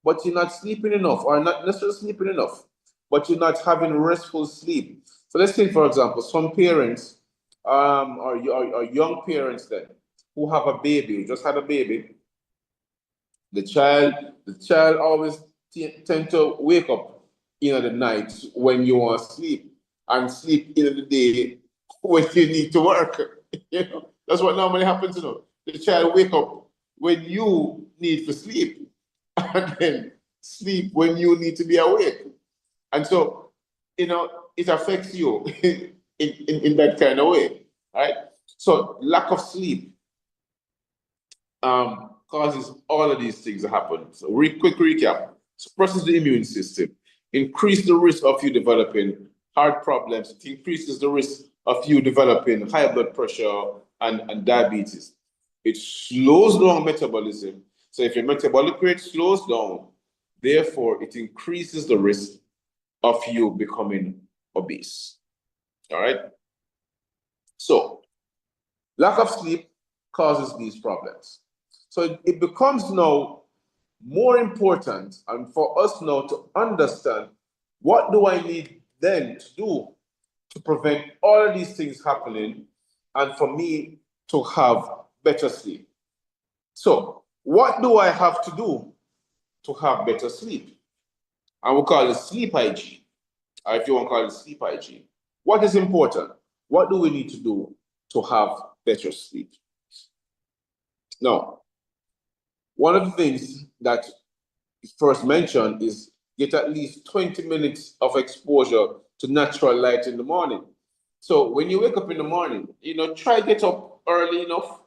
but you're not sleeping enough, or not necessarily sleeping enough, but you're not having restful sleep. So let's say, for example, some parents, or young parents then, who have a baby, who just had a baby, the child always tend to wake up in the night when you want to sleep, and sleep in the day when you need to work. That's what normally happens. The child wake up when you need to sleep, and then sleep when you need to be awake. And so, it affects you in that kind of way, right? So lack of sleep causes all of these things to happen. So quick recap: suppresses the immune system, increase the risk of you developing heart problems, it increases the risk of you developing high blood pressure and diabetes. It slows down metabolism. So if your metabolic rate slows down, therefore it increases the risk of you becoming obese. All right? So lack of sleep causes these problems. So it becomes now more important, and for us now to understand, what do I need then to do to prevent all of these things happening, and for me to have better sleep. So what do I have to do to have better sleep? And we'll call it sleep hygiene, or if you want to call it sleep hygiene. What is important? What do we need to do to have better sleep? Now, one of the things that is first mentioned is get at least 20 minutes of exposure to natural light in the morning. So when you wake up in the morning, try get up early enough.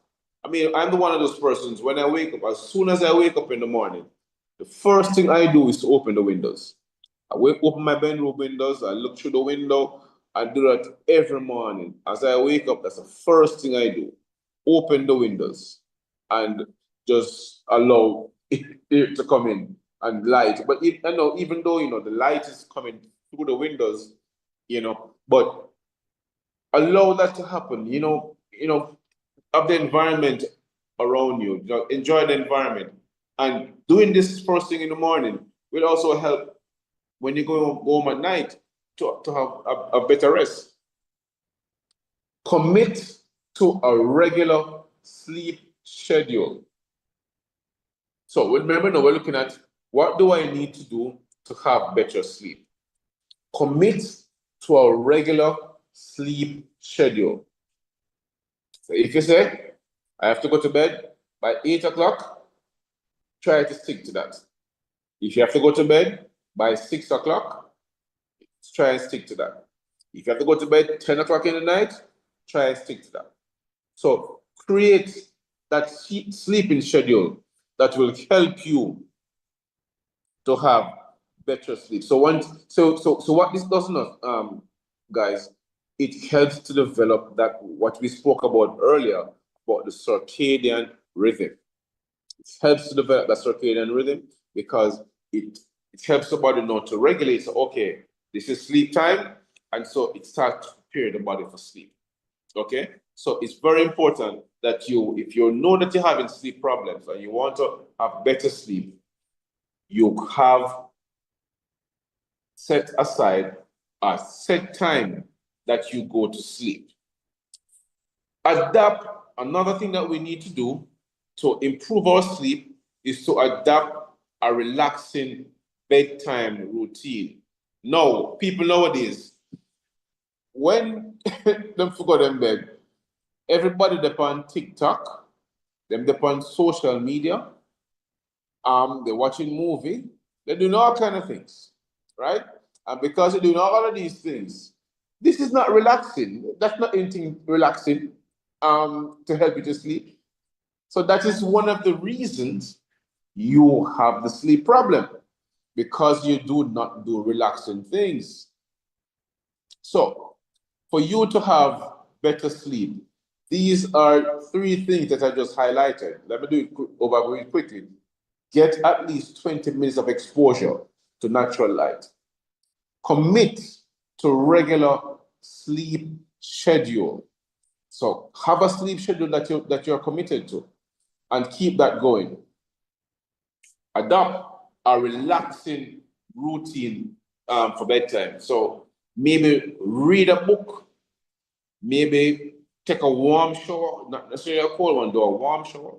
I mean, I'm the one of those persons, when I wake up, as soon as I wake up in the morning, the first thing I do is to open the windows. Open my bedroom windows, I look through the window. I do that every morning. As I wake up, that's the first thing I do. Open the windows and just allow it to come in and light. But even though the light is coming through the windows, but allow that to happen. Of the environment around you. Enjoy the environment. And doing this first thing in the morning will also help when you go home at night to have a better rest. Commit to a regular sleep schedule. So remember now, we're looking at, what do I need to do to have better sleep? Commit to a regular sleep schedule. So if you say, I have to go to bed by 8 o'clock, try to stick to that. If you have to go to bed by 6 o'clock, try and stick to that. If you have to go to bed 10 o'clock in the night, try and stick to that. So create that sleeping schedule that will help you to have better sleep. So what this does not, guys, it helps to develop that what we spoke about earlier about the circadian rhythm. It helps to develop that circadian rhythm because it helps the body know to regulate. So, okay, this is sleep time, and so it starts to prepare the body for sleep. Okay, so it's very important that you, if you know that you're having sleep problems and you want to have better sleep, you have set aside a set time that you go to sleep. Adapt. Another thing that we need to do to improve our sleep is to adapt a relaxing bedtime routine. Now, people nowadays, when them forgot them bed, everybody depend TikTok, them depend social media, they're watching movie, they're doing all kind of things, right? And because they're doing all of these things, this is not relaxing. That's not anything relaxing to help you to sleep. So that is one of the reasons you have the sleep problem, because you do not do relaxing things. So for you to have better sleep, these are three things that I just highlighted. Let me do it over very quickly. Get at least 20 minutes of exposure to natural light. Commit to regular sleep schedule. So have a sleep schedule that you're committed to and keep that going. Adopt a relaxing routine for bedtime. So maybe read a book, maybe take a warm shower, not necessarily a cold one, do a warm shower.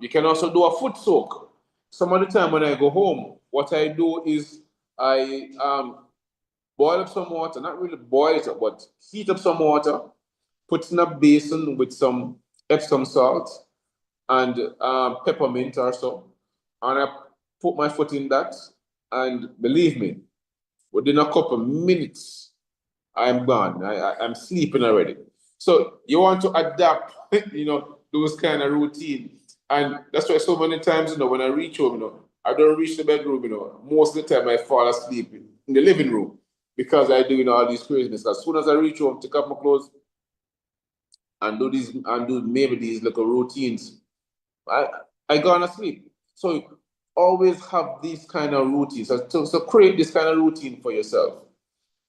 You can also do a foot soak. Some of the time when I go home, what I do is I boil up some water, not really boil it up, but heat up some water, put in a basin with some Epsom salt and peppermint or so, and I put my foot in that, and believe me, within a couple of minutes, I'm gone. I'm sleeping already. So you want to adapt, those kind of routine. And that's why so many times, when I reach home, I don't reach the bedroom, most of the time I fall asleep in the living room because I do, all these craziness. As soon as I reach home, take off my clothes and do maybe these little routines, I go on asleep. So always have these kind of routines. So create this kind of routine for yourself.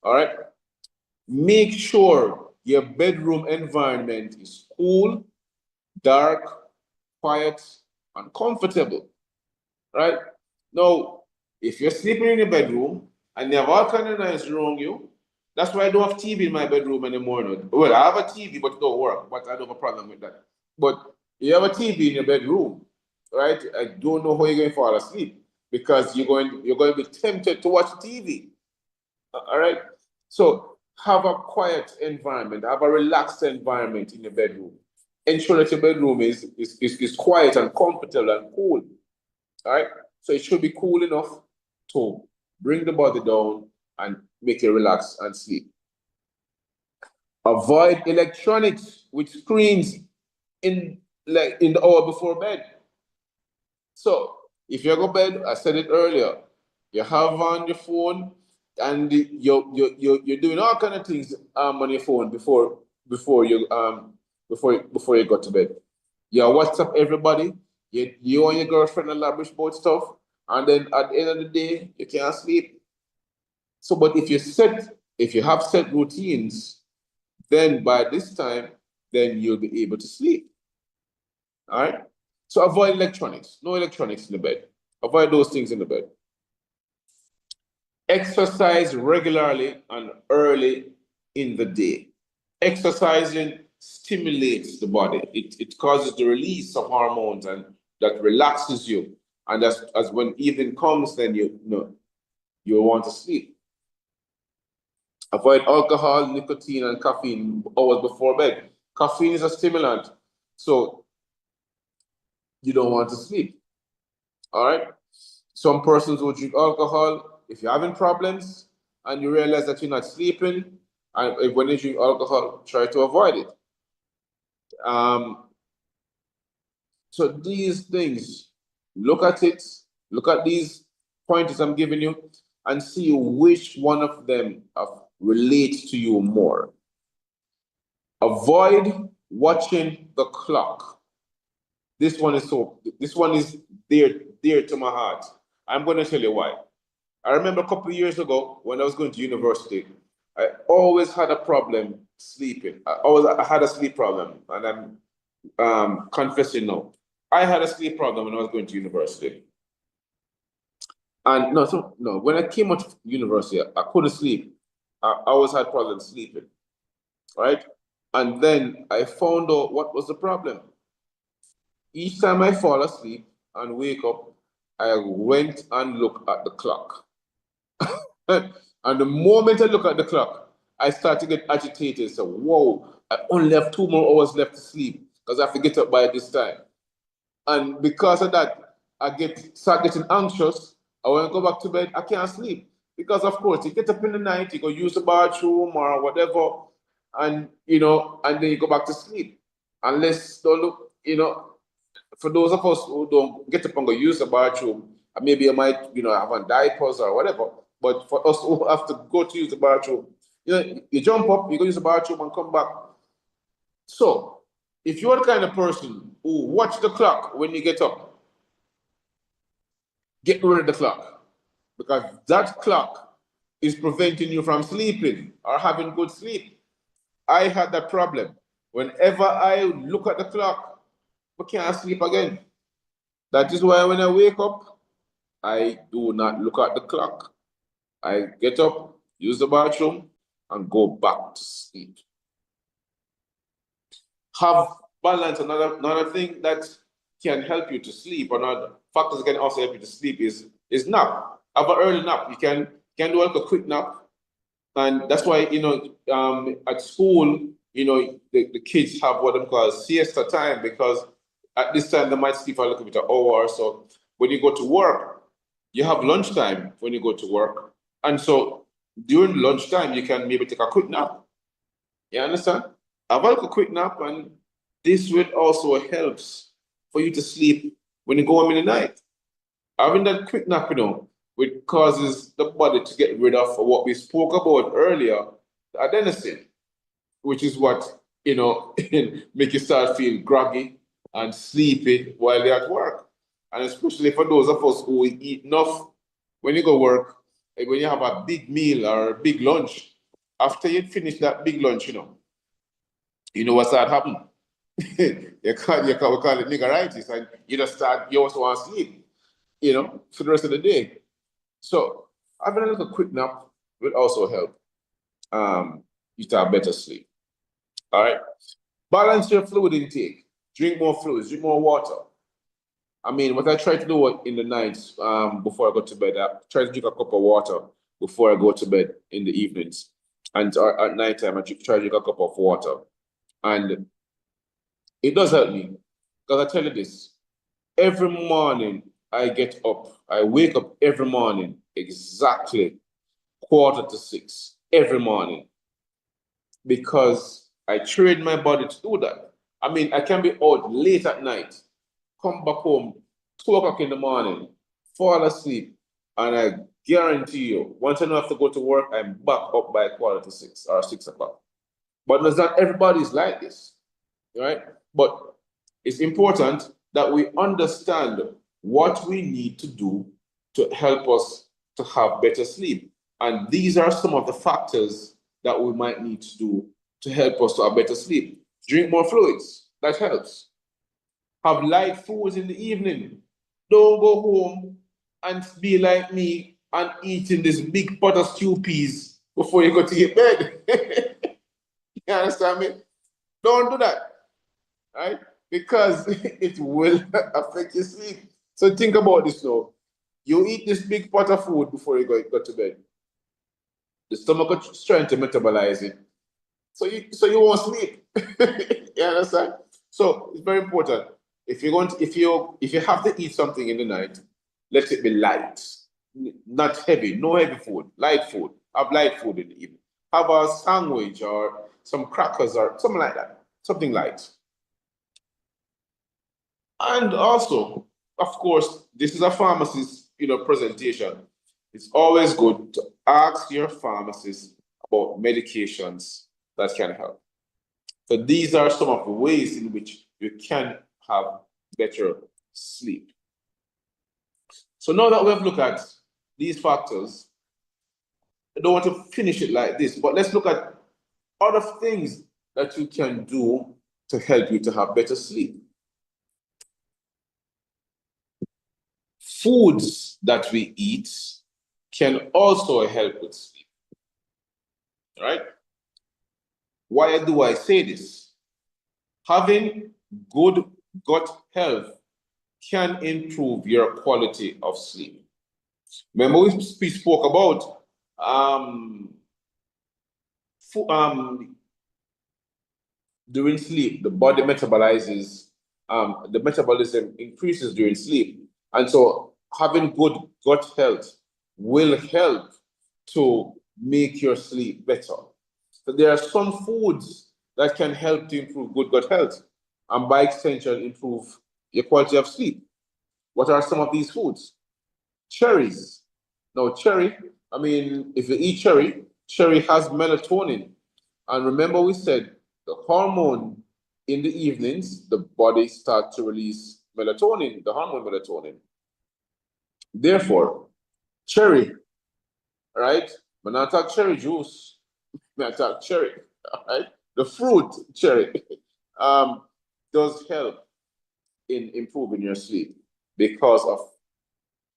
All right. Make sure your bedroom environment is cool, dark, quiet, and comfortable. Right? Now, if you're sleeping in your bedroom and you have all kind of noise around you, that's why I don't have TV in my bedroom anymore. No. Well, I have a TV, but it don't work. But I don't have a problem with that. But you have a TV in your bedroom, right? I don't know how you're going to fall asleep because you're going to be tempted to watch TV. All right. So have a quiet environment, have a relaxed environment in your bedroom. Ensure that your bedroom is quiet and comfortable and cool. All right. So it should be cool enough to bring the body down and make you relax and sleep. Avoid electronics with screens in the hour before bed. So if you go to bed, I said it earlier, you have on your phone and you're doing all kind of things on your phone before you go to bed. You WhatsApp everybody, you and your girlfriend and lavish about stuff, and then at the end of the day, you can't sleep. So, but if you have set routines, then by this time, then you'll be able to sleep. All right. So avoid electronics. No electronics in the bed. Avoid those things in the bed. Exercise regularly and early in the day. Exercising stimulates the body. It causes the release of hormones and that relaxes you. And as when evening comes, then you want to sleep. Avoid alcohol, nicotine, and caffeine hours before bed. Caffeine is a stimulant, so you don't want to sleep. All right. Some persons will drink alcohol. If you're having problems and you realize that you're not sleeping, and when you drink alcohol, try to avoid it. So these things, look at it, look at these pointers I'm giving you, and see which one of them, relates to you more. Avoid watching the clock. This one is dear to my heart. I'm going to tell you why. I remember a couple of years ago when I was going to university, I always had a problem sleeping. I had a sleep problem, and I'm confessing now. I had a sleep problem when I was going to university. And no, when I came out of university, I couldn't sleep. I always had problems sleeping, right? And then I found out what was the problem. Each time I fall asleep and wake up, I went and looked at the clock. And the moment I look at the clock, I start to get agitated. So, whoa, I only have 2 more hours left to sleep because I have to get up by this time. And because of that, start getting anxious. I want to go back to bed. I can't sleep because, of course, you get up in the night, you go use the bathroom or whatever, and and then you go back to sleep. Unless don't look, for those of us who don't get up and go use the bathroom, maybe you might, have on diapers or whatever. But for us who have to go to use the bathroom, you jump up, you go use the bathroom and come back. So, if you're the kind of person who watch the clock when you get up, get rid of the clock, because that clock is preventing you from sleeping or having good sleep. I had that problem. Whenever I look at the clock, I can't sleep again. That is why when I wake up, I do not look at the clock. I get up, use the bathroom, and go back to sleep. Have balance. Another thing that can help you to sleep, or another factors that can also help you to sleep is nap. Have an early nap. You can do like a quick nap, and that's why at school the kids have what they call siesta time, because at this time they might sleep for a little bit an hour or so. When you go to work, you have lunchtime when you go to work, and so during lunchtime you can maybe take a quick nap. You understand? Have a quick nap, and this will also helps for you to sleep when you go home in the night. Having that quick nap, which causes the body to get rid of what we spoke about earlier, the adenosine, which is what make you start feeling groggy and sleepy while you're at work. And especially for those of us who eat enough when you go work, and when you have a big meal or a big lunch, after you finish that big lunch, you know what start happening? we call it niggeritis, and you also want to sleep, for the rest of the day. So having a little quick nap will also help you to have better sleep. All right. Balance your fluid intake. Drink more fluids, drink more water. What I try to do in the nights before I go to bed, I try to drink a cup of water before I go to bed in the evenings. And at nighttime, I try to drink a cup of water. And it does help me, because I tell you this, every morning I get up, I wake up every morning exactly 5:45 every morning, because I train my body to do that. I can be out late at night, come back home 2 o'clock in the morning, fall asleep, and I guarantee you, once I don't have to go to work, I'm back up by 5:45 or 6 o'clock. But not everybody's like this, right? But it's important that we understand what we need to do to help us to have better sleep. And these are some of the factors that we might need to do to help us to have better sleep. Drink more fluids, that helps. Have light foods in the evening. Don't go home and be like me and eating this big pot of stew peas before you go to your bed. You understand me? Don't do that, right? Because it will affect your sleep. So think about this now. You eat this big pot of food before you go to bed. The stomach is trying to metabolize it. So you won't sleep. You understand? So it's very important. If you have to eat something in the night, let it be light, not heavy. No heavy food, light food. Have light food in the evening. Have a sandwich or some crackers or something like that. Something light. And also, of course, this is a pharmacist, presentation. It's always good to ask your pharmacist about medications that can help. So these are some of the ways in which you can have better sleep. So now that we have looked at these factors, I don't want to finish it like this, but let's look at other things that you can do to help you to have better sleep. Foods that we eat can also help with sleep. All right? Why do I say this? Having good gut health can improve your quality of sleep. Remember, we spoke about during sleep, the body metabolizes, the metabolism increases during sleep. And so having good gut health will help to make your sleep better. So there are some foods that can help to improve good gut health and by extension improve your quality of sleep. What are some of these foods? Cherries. Now, cherry, I mean, if you eat cherry, cherry has melatonin. And remember we said the hormone in the evenings, the body starts to release melatonin, the hormone melatonin. Therefore, cherry, right? When I talk cherry juice, when I talk cherry, right? The fruit cherry does help in improving your sleep because of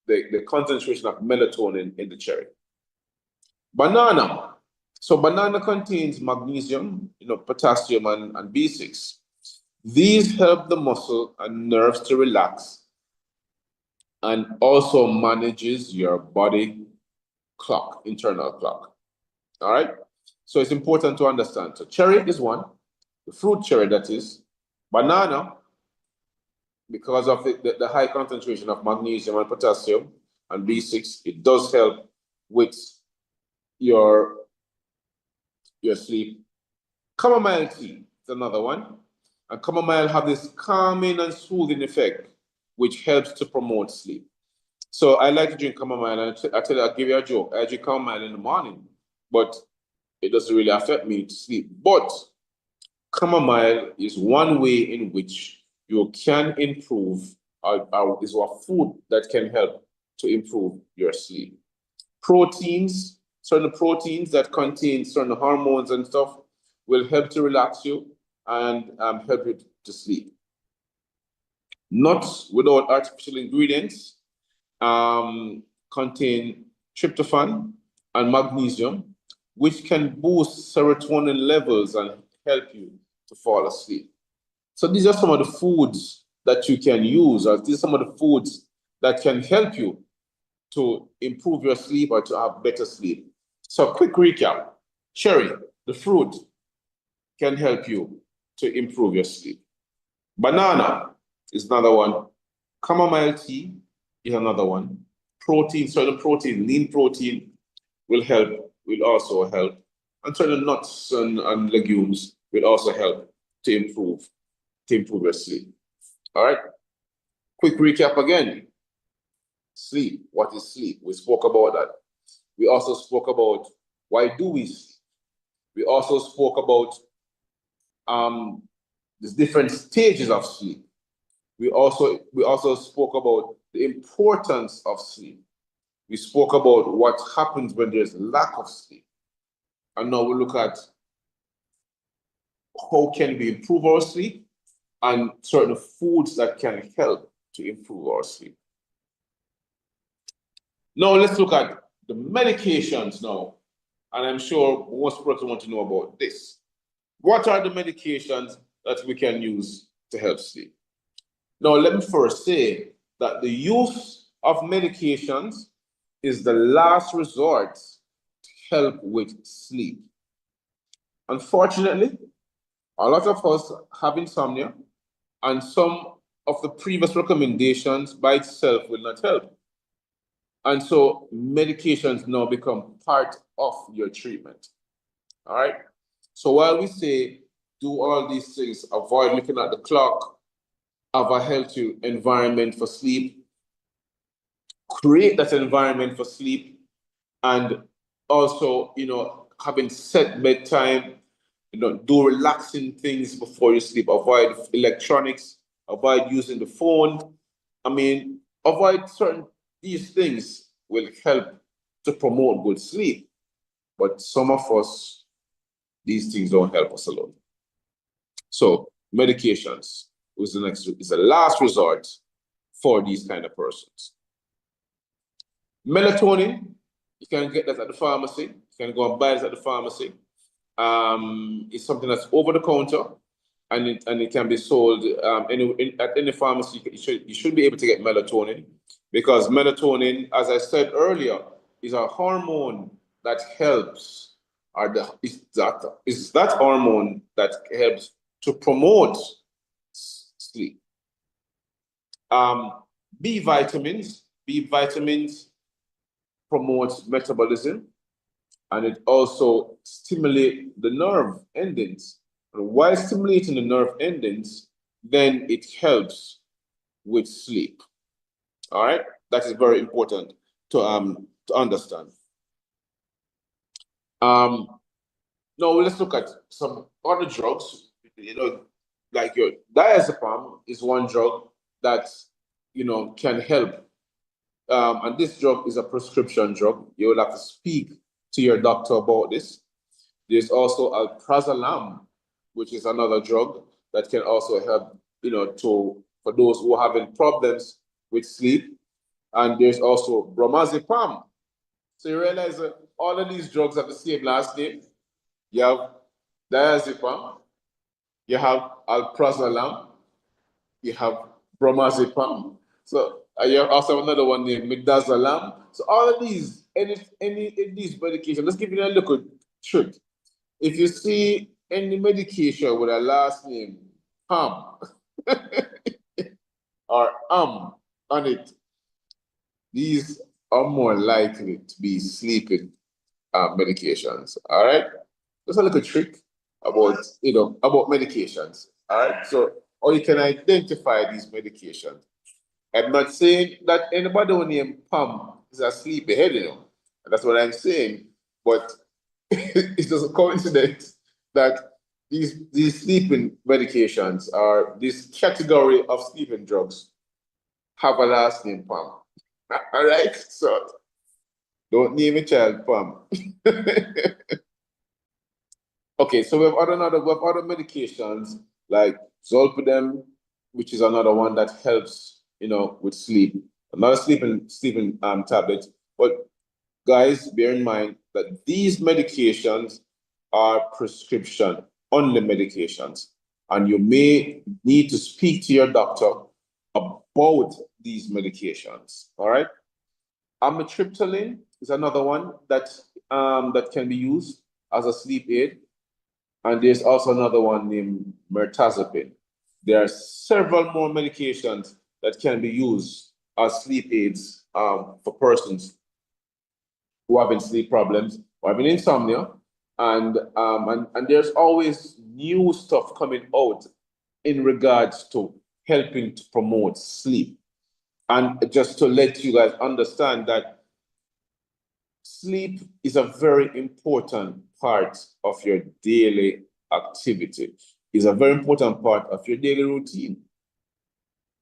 the concentration of melatonin in the cherry. Banana. So banana contains magnesium, potassium and B6. These help the muscle and nerves to relax and also manages your body clock, internal clock. All right? So it's important to understand. So cherry is one, the fruit cherry that is. Banana, because of the high concentration of magnesium and potassium and B6, it does help with your sleep. Chamomile tea is another one. And chamomile have this calming and soothing effect, which helps to promote sleep. So I like to drink chamomile, and I tell you, I'll give you a joke. I drink chamomile in the morning, but it doesn't really affect me to sleep. But chamomile is one way in which you can improve, is a food that can help to improve your sleep. Proteins, certain proteins that contain certain hormones and stuff will help to relax you and help you to sleep. Nuts without artificial ingredients contain tryptophan and magnesium, which can boost serotonin levels and help you to fall asleep. So these are some of the foods that you can use, or these are some of the foods that can help you to improve your sleep or to have better sleep. So quick recap. Cherry, the fruit, can help you to improve your sleep. Banana is another one. Chamomile tea is another one. Protein, certain protein, lean protein will also help. And certain nuts and legumes will also help to improve your sleep. All right. Quick recap again. Sleep. What is sleep? We spoke about that. We also spoke about why do we sleep. We also spoke about the different stages of sleep. We also spoke about the importance of sleep. We spoke about what happens when there's lack of sleep. And now we look at how can we improve our sleep and certain foods that can help to improve our sleep. Now let's look at the medications now. And I'm sure most people want to know about this. What are the medications that we can use to help sleep? Now, let me first say that the use of medications is the last resort to help with sleep. Unfortunately, a lot of us have insomnia, and some of the previous recommendations by itself will not help. And so medications now become part of your treatment. All right? So while we say do all these things, avoid looking at the clock, have a healthy environment for sleep, create that environment for sleep, and also, having set bedtime, do relaxing things before you sleep, avoid electronics, avoid using the phone. I mean, avoid these things will help to promote good sleep. But some of us, these things don't help us alone. So medications is the last resort for these kind of persons. Melatonin, you can get that at the pharmacy. You can go and buy this at the pharmacy. It's something that's over the counter, and it can be sold at any pharmacy. You should be able to get melatonin, because melatonin, as I said earlier, is a hormone that helps, is that hormone that helps to promote sleep. B vitamins promotes metabolism, and it also stimulates the nerve endings. And while stimulating the nerve endings, then it helps with sleep. All right, that is very important to understand. Now let's look at some other drugs. Like your diazepam is one drug that can help. And this drug is a prescription drug. You will have to speak to your doctor about this. There's also alprazolam, which is another drug that can also help, for those who are having problems with sleep. And there's also bromazepam. So you realize that all of these drugs have the same last name. You have diazepam, you have alprazolam, you have bromazepam. So you also have another one named midazolam. So all of these, any these medications, let's give you a little trick. If you see any medication with a last name, PAM, or on it, these are more likely to be sleeping medications. All right, just a little trick about about medications. All right, so or you can identify these medications. I'm not saying that anybody who named Pam is a sleepyhead, That's what I'm saying. But it's just a coincidence that these sleeping medications or this category of sleeping drugs have a last name Pam. All right, so don't name a child Pam. Okay, so we have other medications like Zolpidem, which is another one that helps, with sleep. Another sleeping tablet. But guys, bear in mind that these medications are prescription only medications, and you may need to speak to your doctor about these medications. All right. Amitriptyline is another one that can be used as a sleep aid. And there's also another one named mirtazapine. There are several more medications that can be used as sleep aids for persons who have sleep problems or having insomnia. And there's always new stuff coming out in regards to helping to promote sleep. And just to let you guys understand that sleep is a very important part of your daily activity. It's a very important part of your daily routine.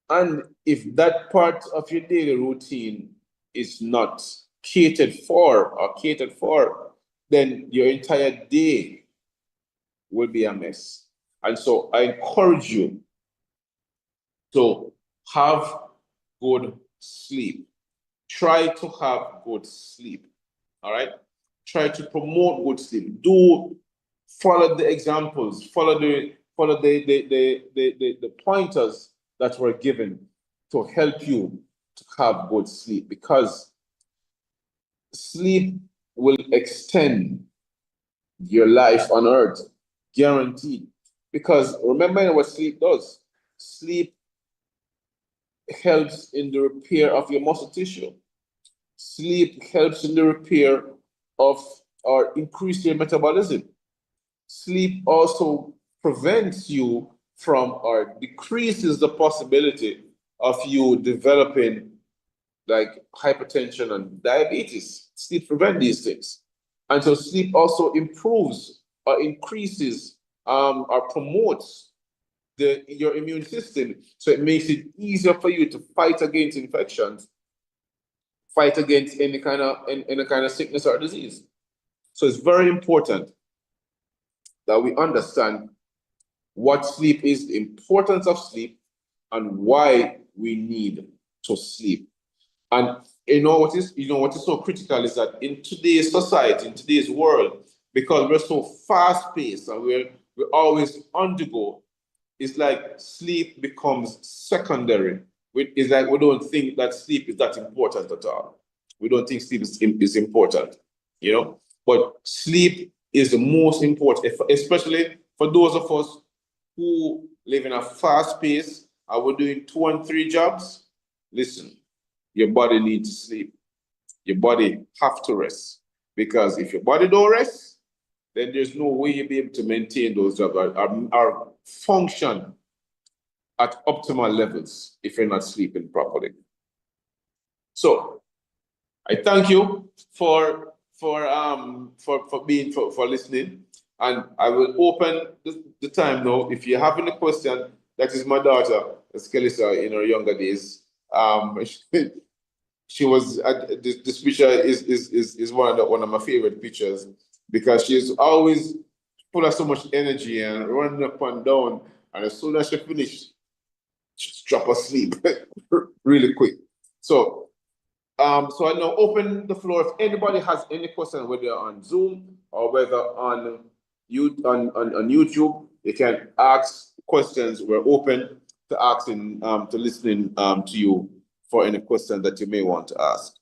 And if that part of your daily routine is not catered for, then your entire day will be a mess. And so I encourage you to have good sleep. Try to have good sleep. All right? Try to promote good sleep. Follow the examples, follow the pointers that were given to help you to have good sleep, because sleep will extend your life on earth, guaranteed. Because remember what sleep does. Sleep helps in the repair of your muscle tissue. Sleep helps in the repair of or increase your metabolism. Sleep also prevents you from or decreases the possibility of you developing like hypertension and diabetes. Sleep prevents these things. And so sleep also improves or increases or promotes your immune system. So it makes it easier for you to fight against infections, fight against any kind of sickness or disease. So it's very important that we understand what sleep is, the importance of sleep, and why we need to sleep. And what is so critical is that in today's society, in today's world, because we're so fast paced and we're always on the go, it's like sleep becomes secondary. It's like we don't think that sleep is that important at all. We don't think sleep is important, you know. But sleep is the most important, especially for those of us who live in a fast pace and we're doing 2 and 3 jobs. Listen, your body needs sleep. Your body have to rest, because if your body don't rest, then there's no way you'll be able to maintain those jobs or function at optimal levels if you're not sleeping properly. So I thank you for listening, and I will open the time now. If you have any question, that is my daughter, Skelisa, in her younger days. She was this picture is one of my favorite pictures, because she's always full of so much energy and running up and down. And as soon as she finished, just drop asleep really quick. So so I now open the floor. If anybody has any question, whether on Zoom or whether on YouTube, you can ask questions. We're open to asking to listening to you for any question that you may want to ask.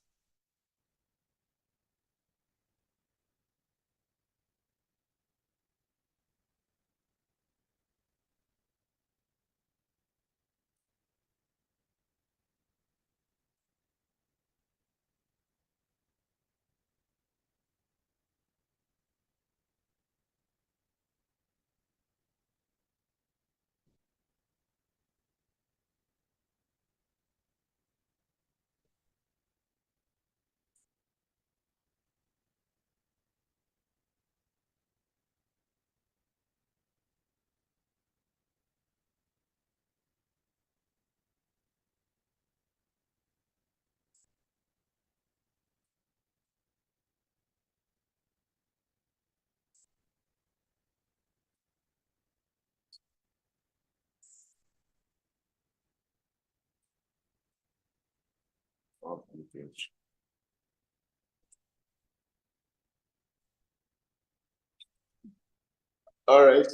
All right.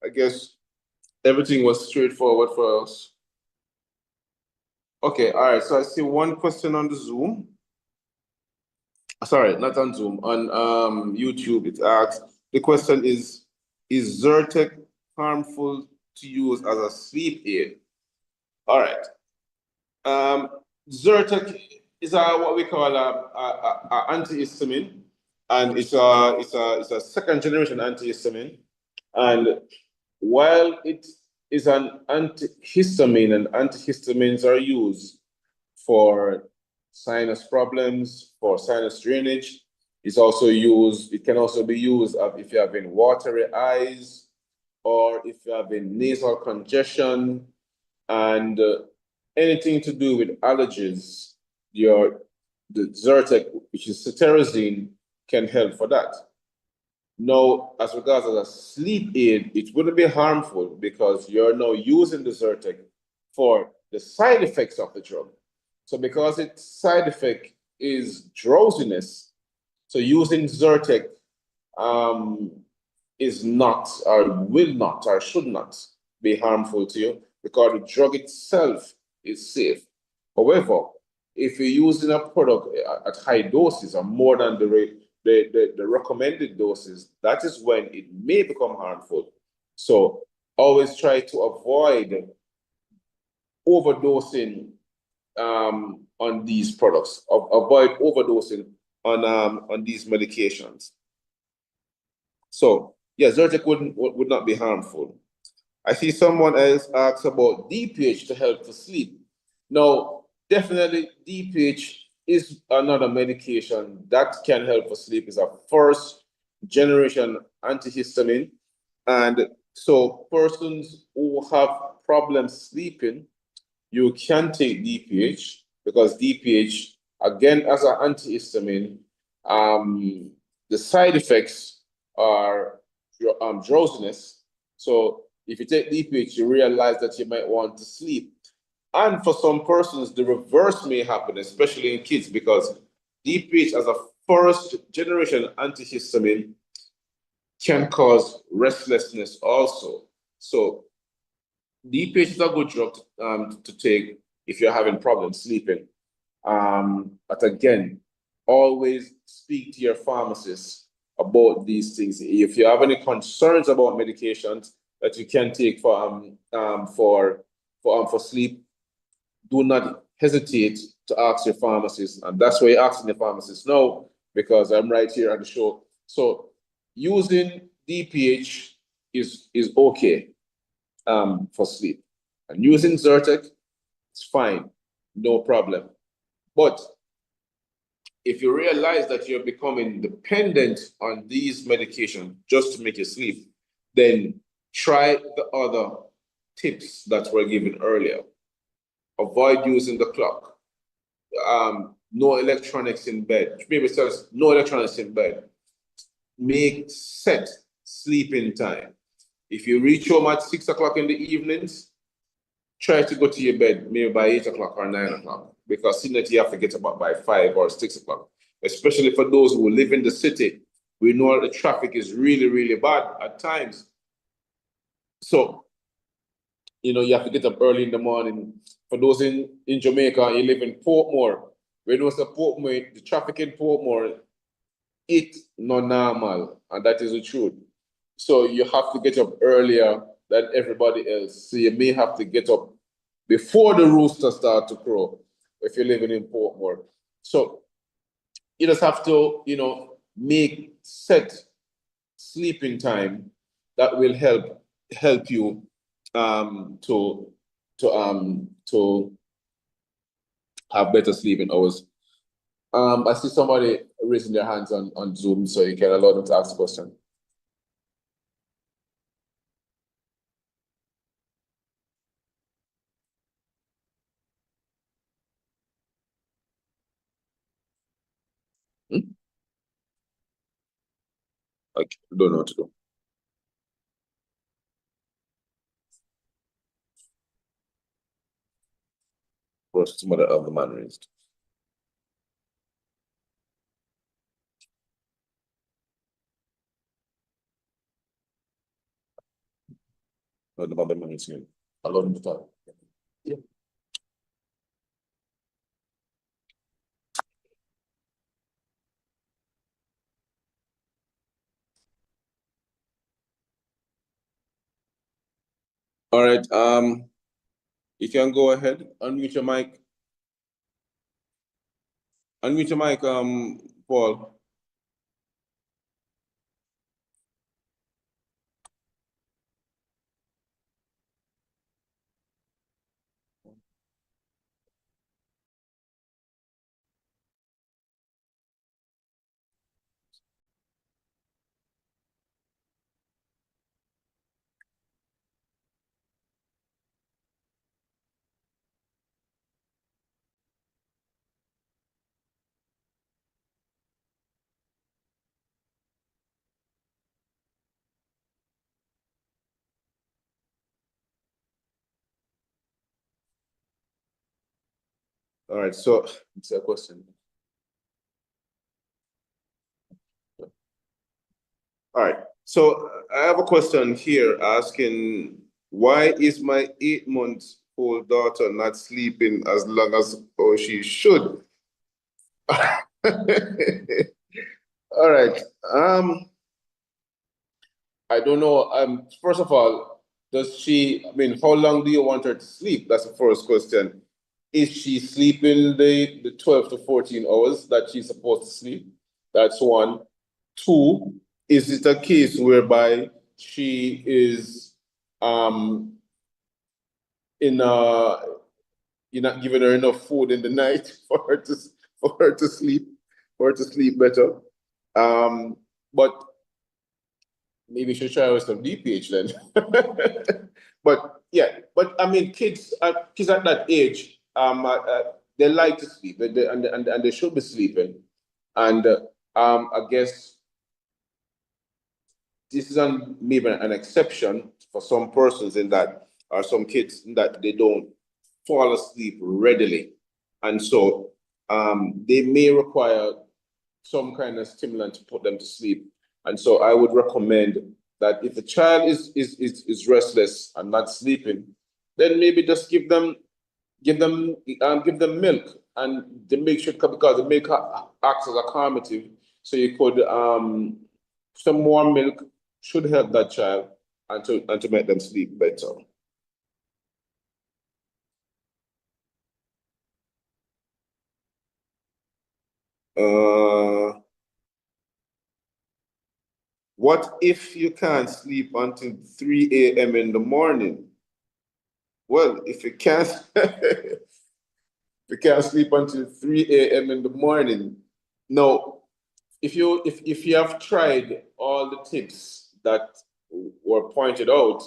I guess everything was straightforward for us. Okay, all right. So I see one question on the Zoom. Sorry, not on Zoom, on YouTube. It asks, the question is Zyrtec harmful to use as a sleep aid? All right. Zyrtec is what we call a antihistamine, and it's a second generation antihistamine. And while it is an antihistamine, and antihistamines are used for sinus problems, for sinus drainage, it's also used. It can also be used if you're having watery eyes, or if you're having nasal congestion, and anything to do with allergies. The Zyrtec, which is cetirizine, can help for that. Now, as regards as a sleep aid, it wouldn't be harmful because you're now using the Zyrtec for the side effects of the drug. So because its side effect is drowsiness, so using Zyrtec is not, or will not, or should not be harmful to you, because the drug itself is safe. However, if you're using a product at high doses or more than the recommended doses, that is when it may become harmful. So always try to avoid overdosing on these products. Avoid overdosing on these medications. So yeah, Zyrtec would not be harmful. I see someone else asks about DPH to help for sleep. Now, definitely DPH is another medication that can help for sleep. Is a first generation antihistamine. And so persons who have problems sleeping, you can take DPH because DPH, again, as an antihistamine, the side effects are drowsiness. So if you take DPH, you realize that you might want to sleep. And for some persons, the reverse may happen, especially in kids, because DPH as a first generation antihistamine can cause restlessness also. So DPH is a good drug to take if you're having problems sleeping. But again, always speak to your pharmacist about these things. If you have any concerns about medications that you can take for sleep, do not hesitate to ask your pharmacist. And that's why you're asking the pharmacist now, because I'm right here at the show. So using DPH is okay for sleep. And using Zyrtec, it's fine, no problem. But if you realize that you're becoming dependent on these medications just to make you sleep, then try the other tips that were given earlier. Avoid using the clock. No electronics in bed. Maybe it says no electronics in bed. Make set sleeping time. If you reach home at 6 o'clock in the evenings, try to go to your bed maybe by 8 o'clock or 9 o'clock, because seeing that you have to get up by 5 or 6 o'clock, especially for those who live in the city. We know the traffic is really, really bad at times. So, you have to get up early in the morning. For those in Jamaica, you live in Portmore. We know the Portmore, the traffic in Portmore, it's not normal, and that is the truth. So you have to get up earlier than everybody else. So you may have to get up before the rooster starts to crow if you're living in Portmore. So you just have to, make set sleeping time that will help you to have better sleeping hours. I see somebody raising their hands on Zoom, so you can allow them to ask a question. I don't know what to do. What's some other of the man raised? No, the other man is here. Allow them to talk. Yeah. All right. You can go ahead. Unmute your mic. Unmute your mic, Paul. All right, so it's a question. All right, so I have a question here asking, why is my 8-month-old daughter not sleeping as long as she should? All right. I don't know. First of all, how long do you want her to sleep? That's the first question. Is she sleeping the 12 to 14 hours that she's supposed to sleep? That's one. Two, is it a case whereby she is in you're not giving her enough food in the night for her to sleep, better. But maybe she should try with some DPH then. But yeah, but I mean, kids at that age, they like to sleep, and they should be sleeping. And I guess this is maybe an exception for some persons in that, or some kids in that they don't fall asleep readily, and so they may require some kind of stimulant to put them to sleep. And so I would recommend that if the child is restless and not sleeping, then maybe just give them milk, and the milk should come, because the milk acts as a calmative. So you could some more milk should help that child, and to make them sleep better. What if you can't sleep until 3 a.m. in the morning? Well, if you can't if you can't sleep until 3 a.m. in the morning, no. If you have tried all the tips that were pointed out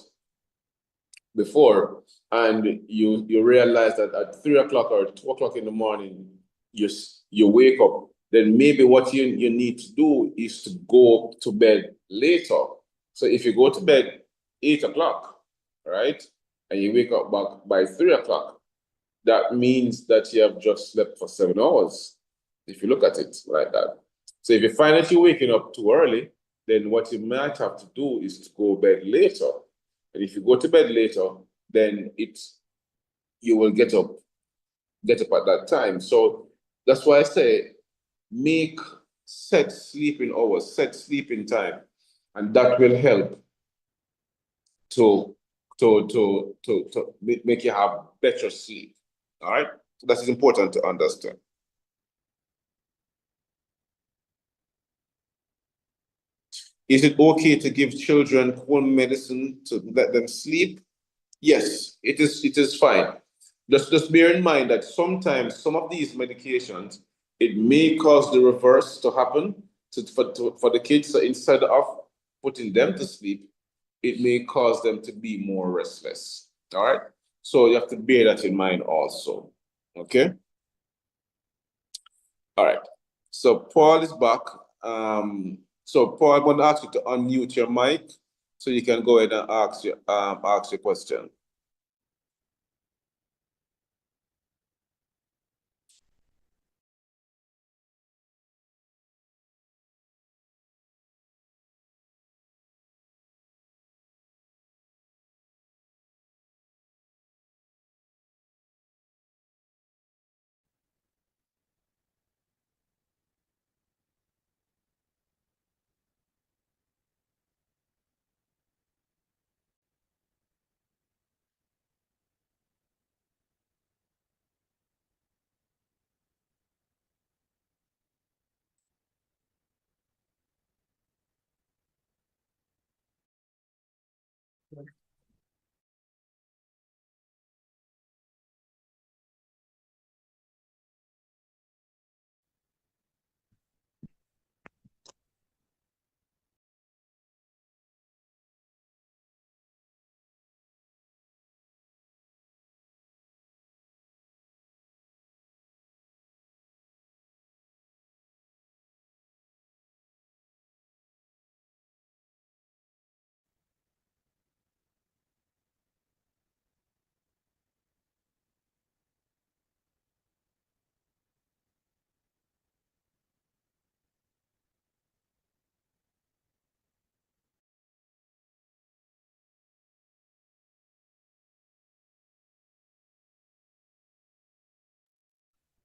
before, and you realize that at 3 o'clock or 2 o'clock in the morning you wake up, then maybe what you need to do is to go to bed later. So if you go to bed 8 o'clock, right, and you wake up back by 3 o'clock, that means that you have just slept for 7 hours, if you look at it like that. So if you find that you're waking up too early, then what you might have to do is to go to bed later. And if you go to bed later, then you will get up at that time. So that's why I say set sleeping hours, set sleeping time, and that will help to make you have better sleep. All right, so that is important to understand. Is it okay to give children cold medicine to let them sleep? Yes, it is. It is fine. Just bear in mind that sometimes some of these medications, it may cause the reverse to happen for the kids. So instead of putting them to sleep, it may cause them to be more restless. All right. So you have to bear that in mind also. Okay. All right. So Paul is back. So Paul, I'm going to ask you to unmute your mic so you can go ahead and ask your question.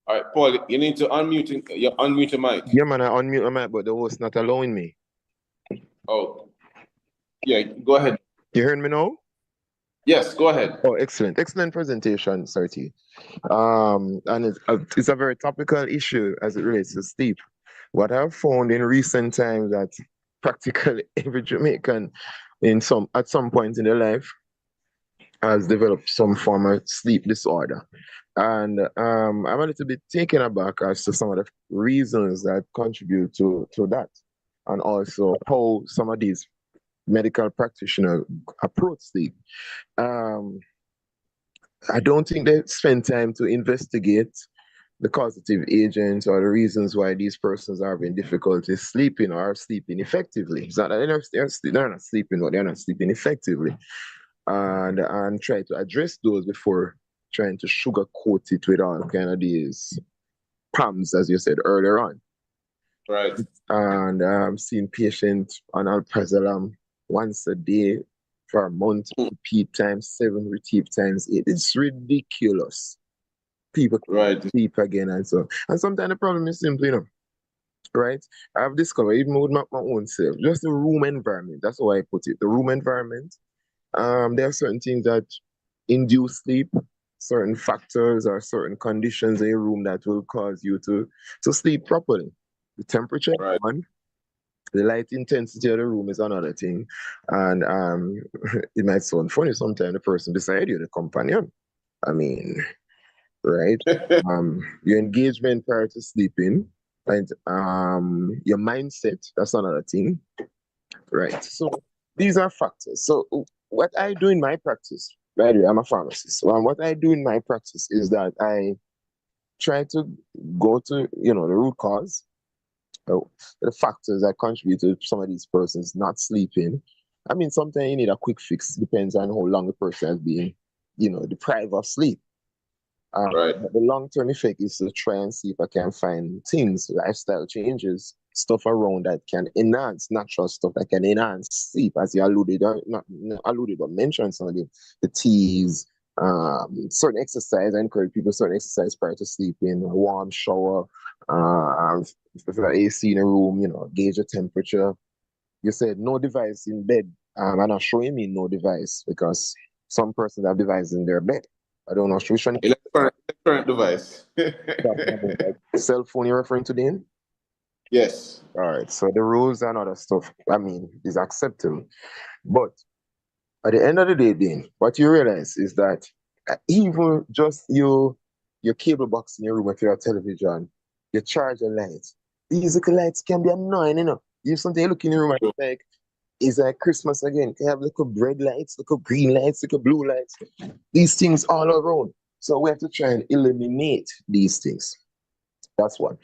All right, Paul, you need to unmute your mic. Yeah, man, I unmute my mic, but the host not allowing me. Oh, yeah, go ahead. You hearing me now? Yes, go ahead. Oh, excellent. Excellent presentation, Sarti. And it's a very topical issue as it relates to sleep. What I've found in recent times that practically every Jamaican at some point in their life has developed some form of sleep disorder. And I'm a little bit taken aback as to some of the reasons that contribute to that, and also how some of these medical practitioners approach sleep. Um, I don't think they spend time to investigate the causative agents or the reasons why these persons are having difficulty sleeping or sleeping effectively. It's not that they're not sleeping, but they're not sleeping effectively. And try to address those before trying to sugarcoat it with all kind of these palms, as you said earlier on. Right. And seeing patients on alprazolam once a day for a month, repeat times 7, repeat times 8. It's ridiculous. People Right. sleep again and so. And sometimes the problem is simply, right? I've discovered even with my own self, just the room environment. That's how I put it. The room environment. There are certain things that induce sleep, certain factors or certain conditions in a room that will cause you to sleep properly. The temperature, Right. one, the light intensity of the room is another thing. And it might sound funny sometimes the person beside you, the companion. I mean, right? Your engagement prior to sleeping, and your mindset, that's another thing, right? So these are factors. So what I do in my practice, by the way, I'm a pharmacist. So what I do in my practice is that I try to go to, the root cause, uh, the factors that contribute to some of these persons not sleeping. I mean, sometimes you need a quick fix, depends on how long the person has been, deprived of sleep. Right. But the long-term effect is to try and see if I can find things, lifestyle changes, stuff around that can enhance natural stuff that can enhance sleep, as you alluded or not alluded but mentioned some of the teas, certain exercise. I encourage people certain exercise prior to sleeping, a warm shower, if there's AC in a room, gauge the temperature. You said no device in bed. I'm not showing me no device because some persons have devices in their bed. I don't know which one. Electronic device. Like cell phone you're referring to, then? Yes. All right. So the rules and other stuff, I mean, is acceptable. But at the end of the day, then, what you realize is that even just your cable box in your room with your television, your charger lights, these little lights can be annoying, You sometimes you look in your room and it's like, it's like Christmas again. You have little red lights, little green lights, little blue lights, these things all around. So we have to try and eliminate these things. That's one.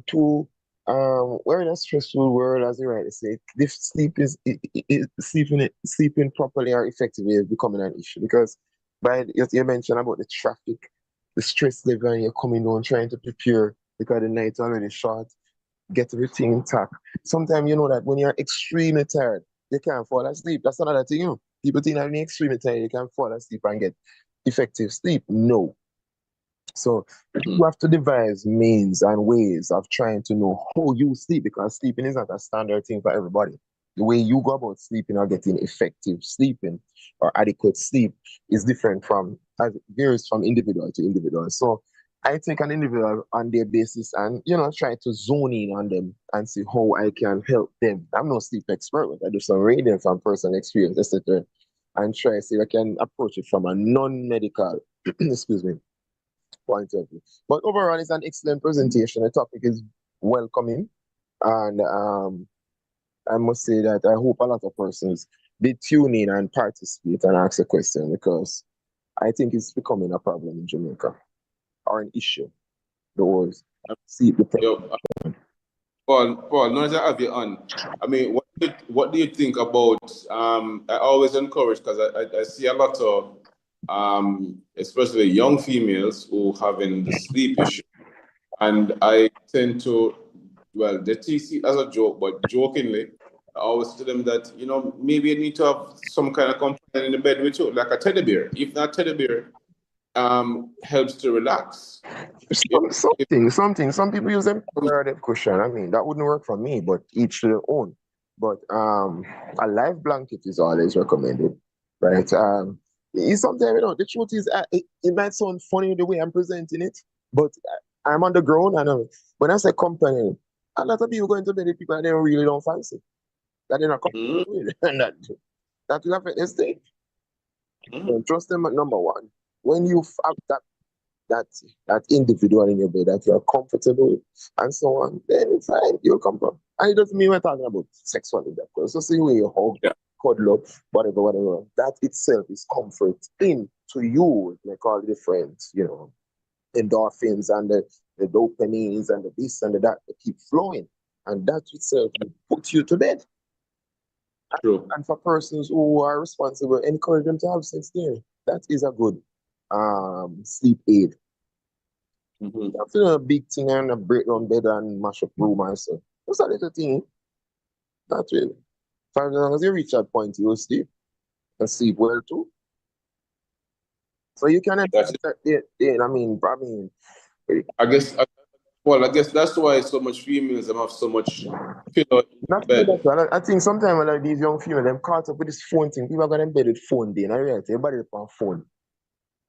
Two, we're in a stressful world, as you rightly say. If sleeping properly or effectively is becoming an issue because you mentioned about the traffic, the stress level, and you're coming on trying to prepare because the night's already short, get everything intact. Sometimes you know that when you're extremely tired, you can't fall asleep. That's another thing, People think that when you're extremely tired, you can fall asleep and get effective sleep. No, so you have to devise means and ways of trying to know how you sleep because sleeping is not a standard thing for everybody. The way you go about sleeping or getting effective sleeping or adequate sleep is different as it varies from individual to individual. So I take an individual on their basis and try to zone in on them and see how I can help them. I'm no sleep expert, but I do some reading from personal experience, etc. And try to see if I can approach it from a non-medical excuse me point of view. But overall, it's an excellent presentation. The topic is welcoming, and I must say that I hope a lot of persons did tune in and participate and ask a question because I think it's becoming a problem in Jamaica or an issue. The words see the problem. Paul, now that I have you on, I mean, what do you think about, I always encourage, because I see a lot of, especially young females who having the sleep issue. And I tend to, well, they tease it as a joke, but jokingly, I always tell them that, maybe you need to have some kind of companion in the bed with you, like a teddy bear. If not teddy bear, helps to relax. Some people use them comparative cushion. I mean, that wouldn't work for me, but each to their own. But a live blanket is always recommended, right? Sometimes the truth is, it might sound funny the way I'm presenting it, but I'm on the ground, and when I say company, a lot of people going to bed with people that they really don't fancy, that they're not comfortable with, and that will affect their state. Mhm. Trust them at number one. When you have that individual in your bed that you're comfortable with and so on, then it's fine, you'll come from. And it doesn't mean we're talking about sexual intercourse. Just the way you hug, Yeah, cuddle up, whatever. That itself is comfort in to you. Like all the different, endorphins and the dopamines and the this and the that, they keep flowing. And that itself will put you to bed. true. And for persons who are responsible, encourage them to have sex there. That is a good sleep aid. Mhm. That's a big thing and a break down bed and mash up room and so. Just a little thing. Not really. For as long as you reach that point, you will sleep and sleep well too. So you can That's it. I mean, I guess, well, I guess that's why so much females have so much pillow in not the only that, bed. well, I think sometimes when like these young females, them caught up with this phone thing, people are gonna embed with phone day. And I realize everybody on phone.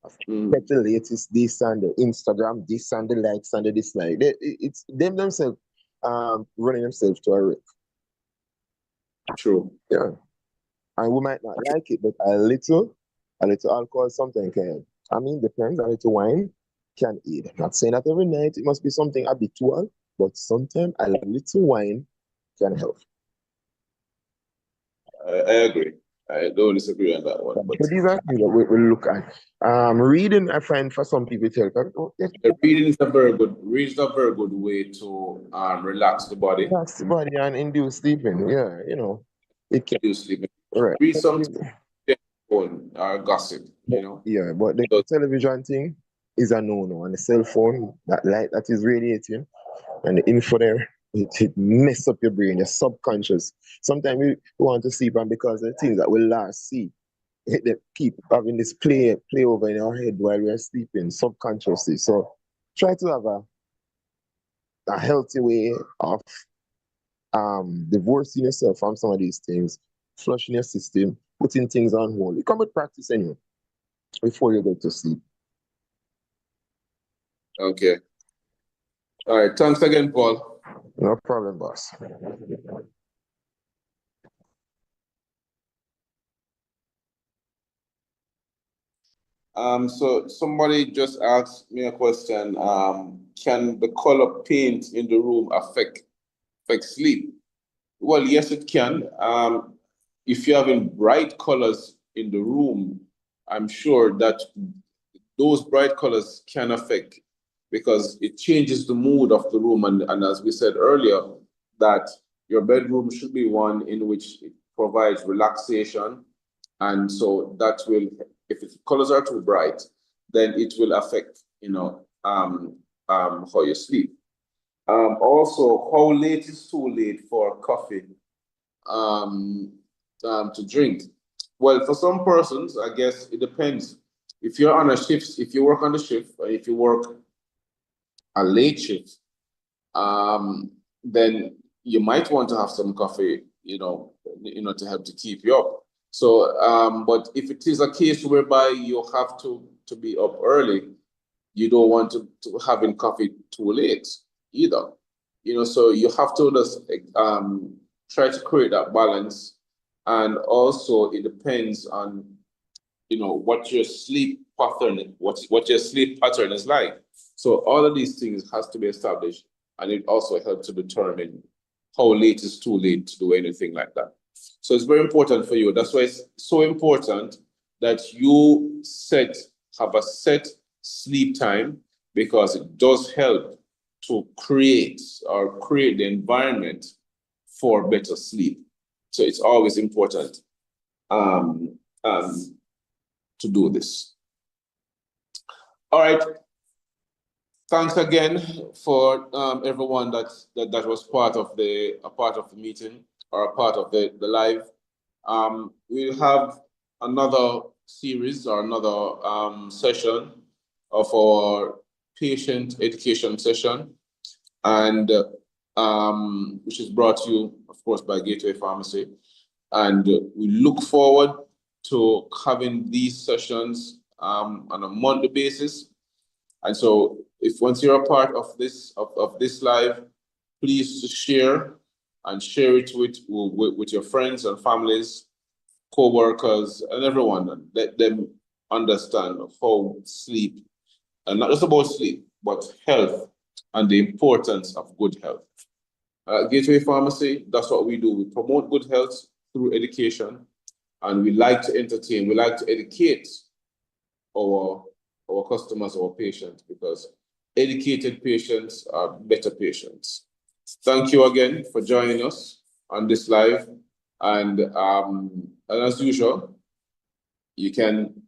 Get Mm, the latest this and the Instagram, this and the likes and the dislike. It's them themselves running themselves to a wreck. true. Yeah. And we might not like it, but a little alcohol sometimes can. I mean, depends. A little wine can aid. I'm not saying that every night it must be something habitual, but sometimes a little wine can help. I agree. I don't disagree on that one. But So these are things that we look at. Reading, I find for some people it helps. reading is a very good way to relax the body, Relax the body and induce sleeping. Yeah, it can. reduce sleep. Right. Read something on gossip, Yeah, but the So, television thing is a no-no. And the cell phone, that light that is radiating, and the info there, it mess up your brain, your subconscious. Sometimes you want to sleep, and because of the things that will last see, they keep having this play over in our head while we're sleeping subconsciously. So try to have a healthy way of divorcing yourself from some of these things, flushing your system, putting things on hold. It come with practice anyway before you go to sleep. okay. All right. Thanks again, Paul. No problem, boss. So somebody just asked me a question. Can the color paint in the room affect sleep? Well, yes, it can. If you're having bright colors in the room, I'm sure that those bright colors can affect because it changes the mood of the room. And as we said earlier, that your bedroom should be one in which it provides relaxation. And so that will, if the colors are too bright, then it will affect, how you sleep. Also, how late is too late for coffee um, to drink? Well, for some persons, I guess it depends. If you're on a shift, if you work on the shift, or if you work a late shift, then you might want to have some coffee, to help to keep you up. So, but if it is a case whereby you have to be up early, you don't want to having coffee too late either. So you have to just try to create that balance. And also it depends on what your sleep pattern, what your sleep pattern is like. So all of these things has to be established, and it also helps to determine how late is too late to do anything like that. So it's very important for you. That's why it's so important that you have a set sleep time, because it does help to create the environment for better sleep. So it's always important um, um, to do this. All right. Thanks again for everyone that was part of the meeting or a part of the live. We'll have another series or another session of our patient education session, and which is brought to you, of course, by Gateway Pharmacy. And we look forward to having these sessions on a monthly basis. And so if once you're a part of this live, please share it with your friends and families co-workers and everyone, and let them understand how sleep, and not just about sleep, but health and the importance of good health. Gateway Pharmacy, that's what we do. We promote good health through education, and we like to entertain, we like to educate our customers, our patients, because educated patients are better patients. Thank you again for joining us on this live. And as usual, you can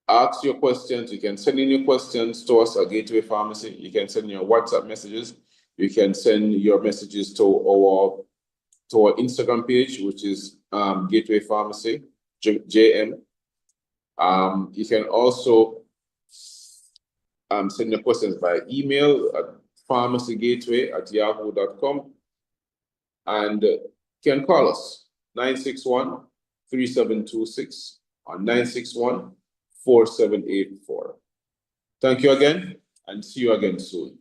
ask your questions, you can send in your questions to us at Gateway Pharmacy, you can send your WhatsApp messages, you can send your messages to our Instagram page, which is Gateway Pharmacy, JM. You can also send your questions by email at pharmacygateway@yahoo.com, and you can call us 961-3726 or 961-4784. Thank you again, and see you again soon.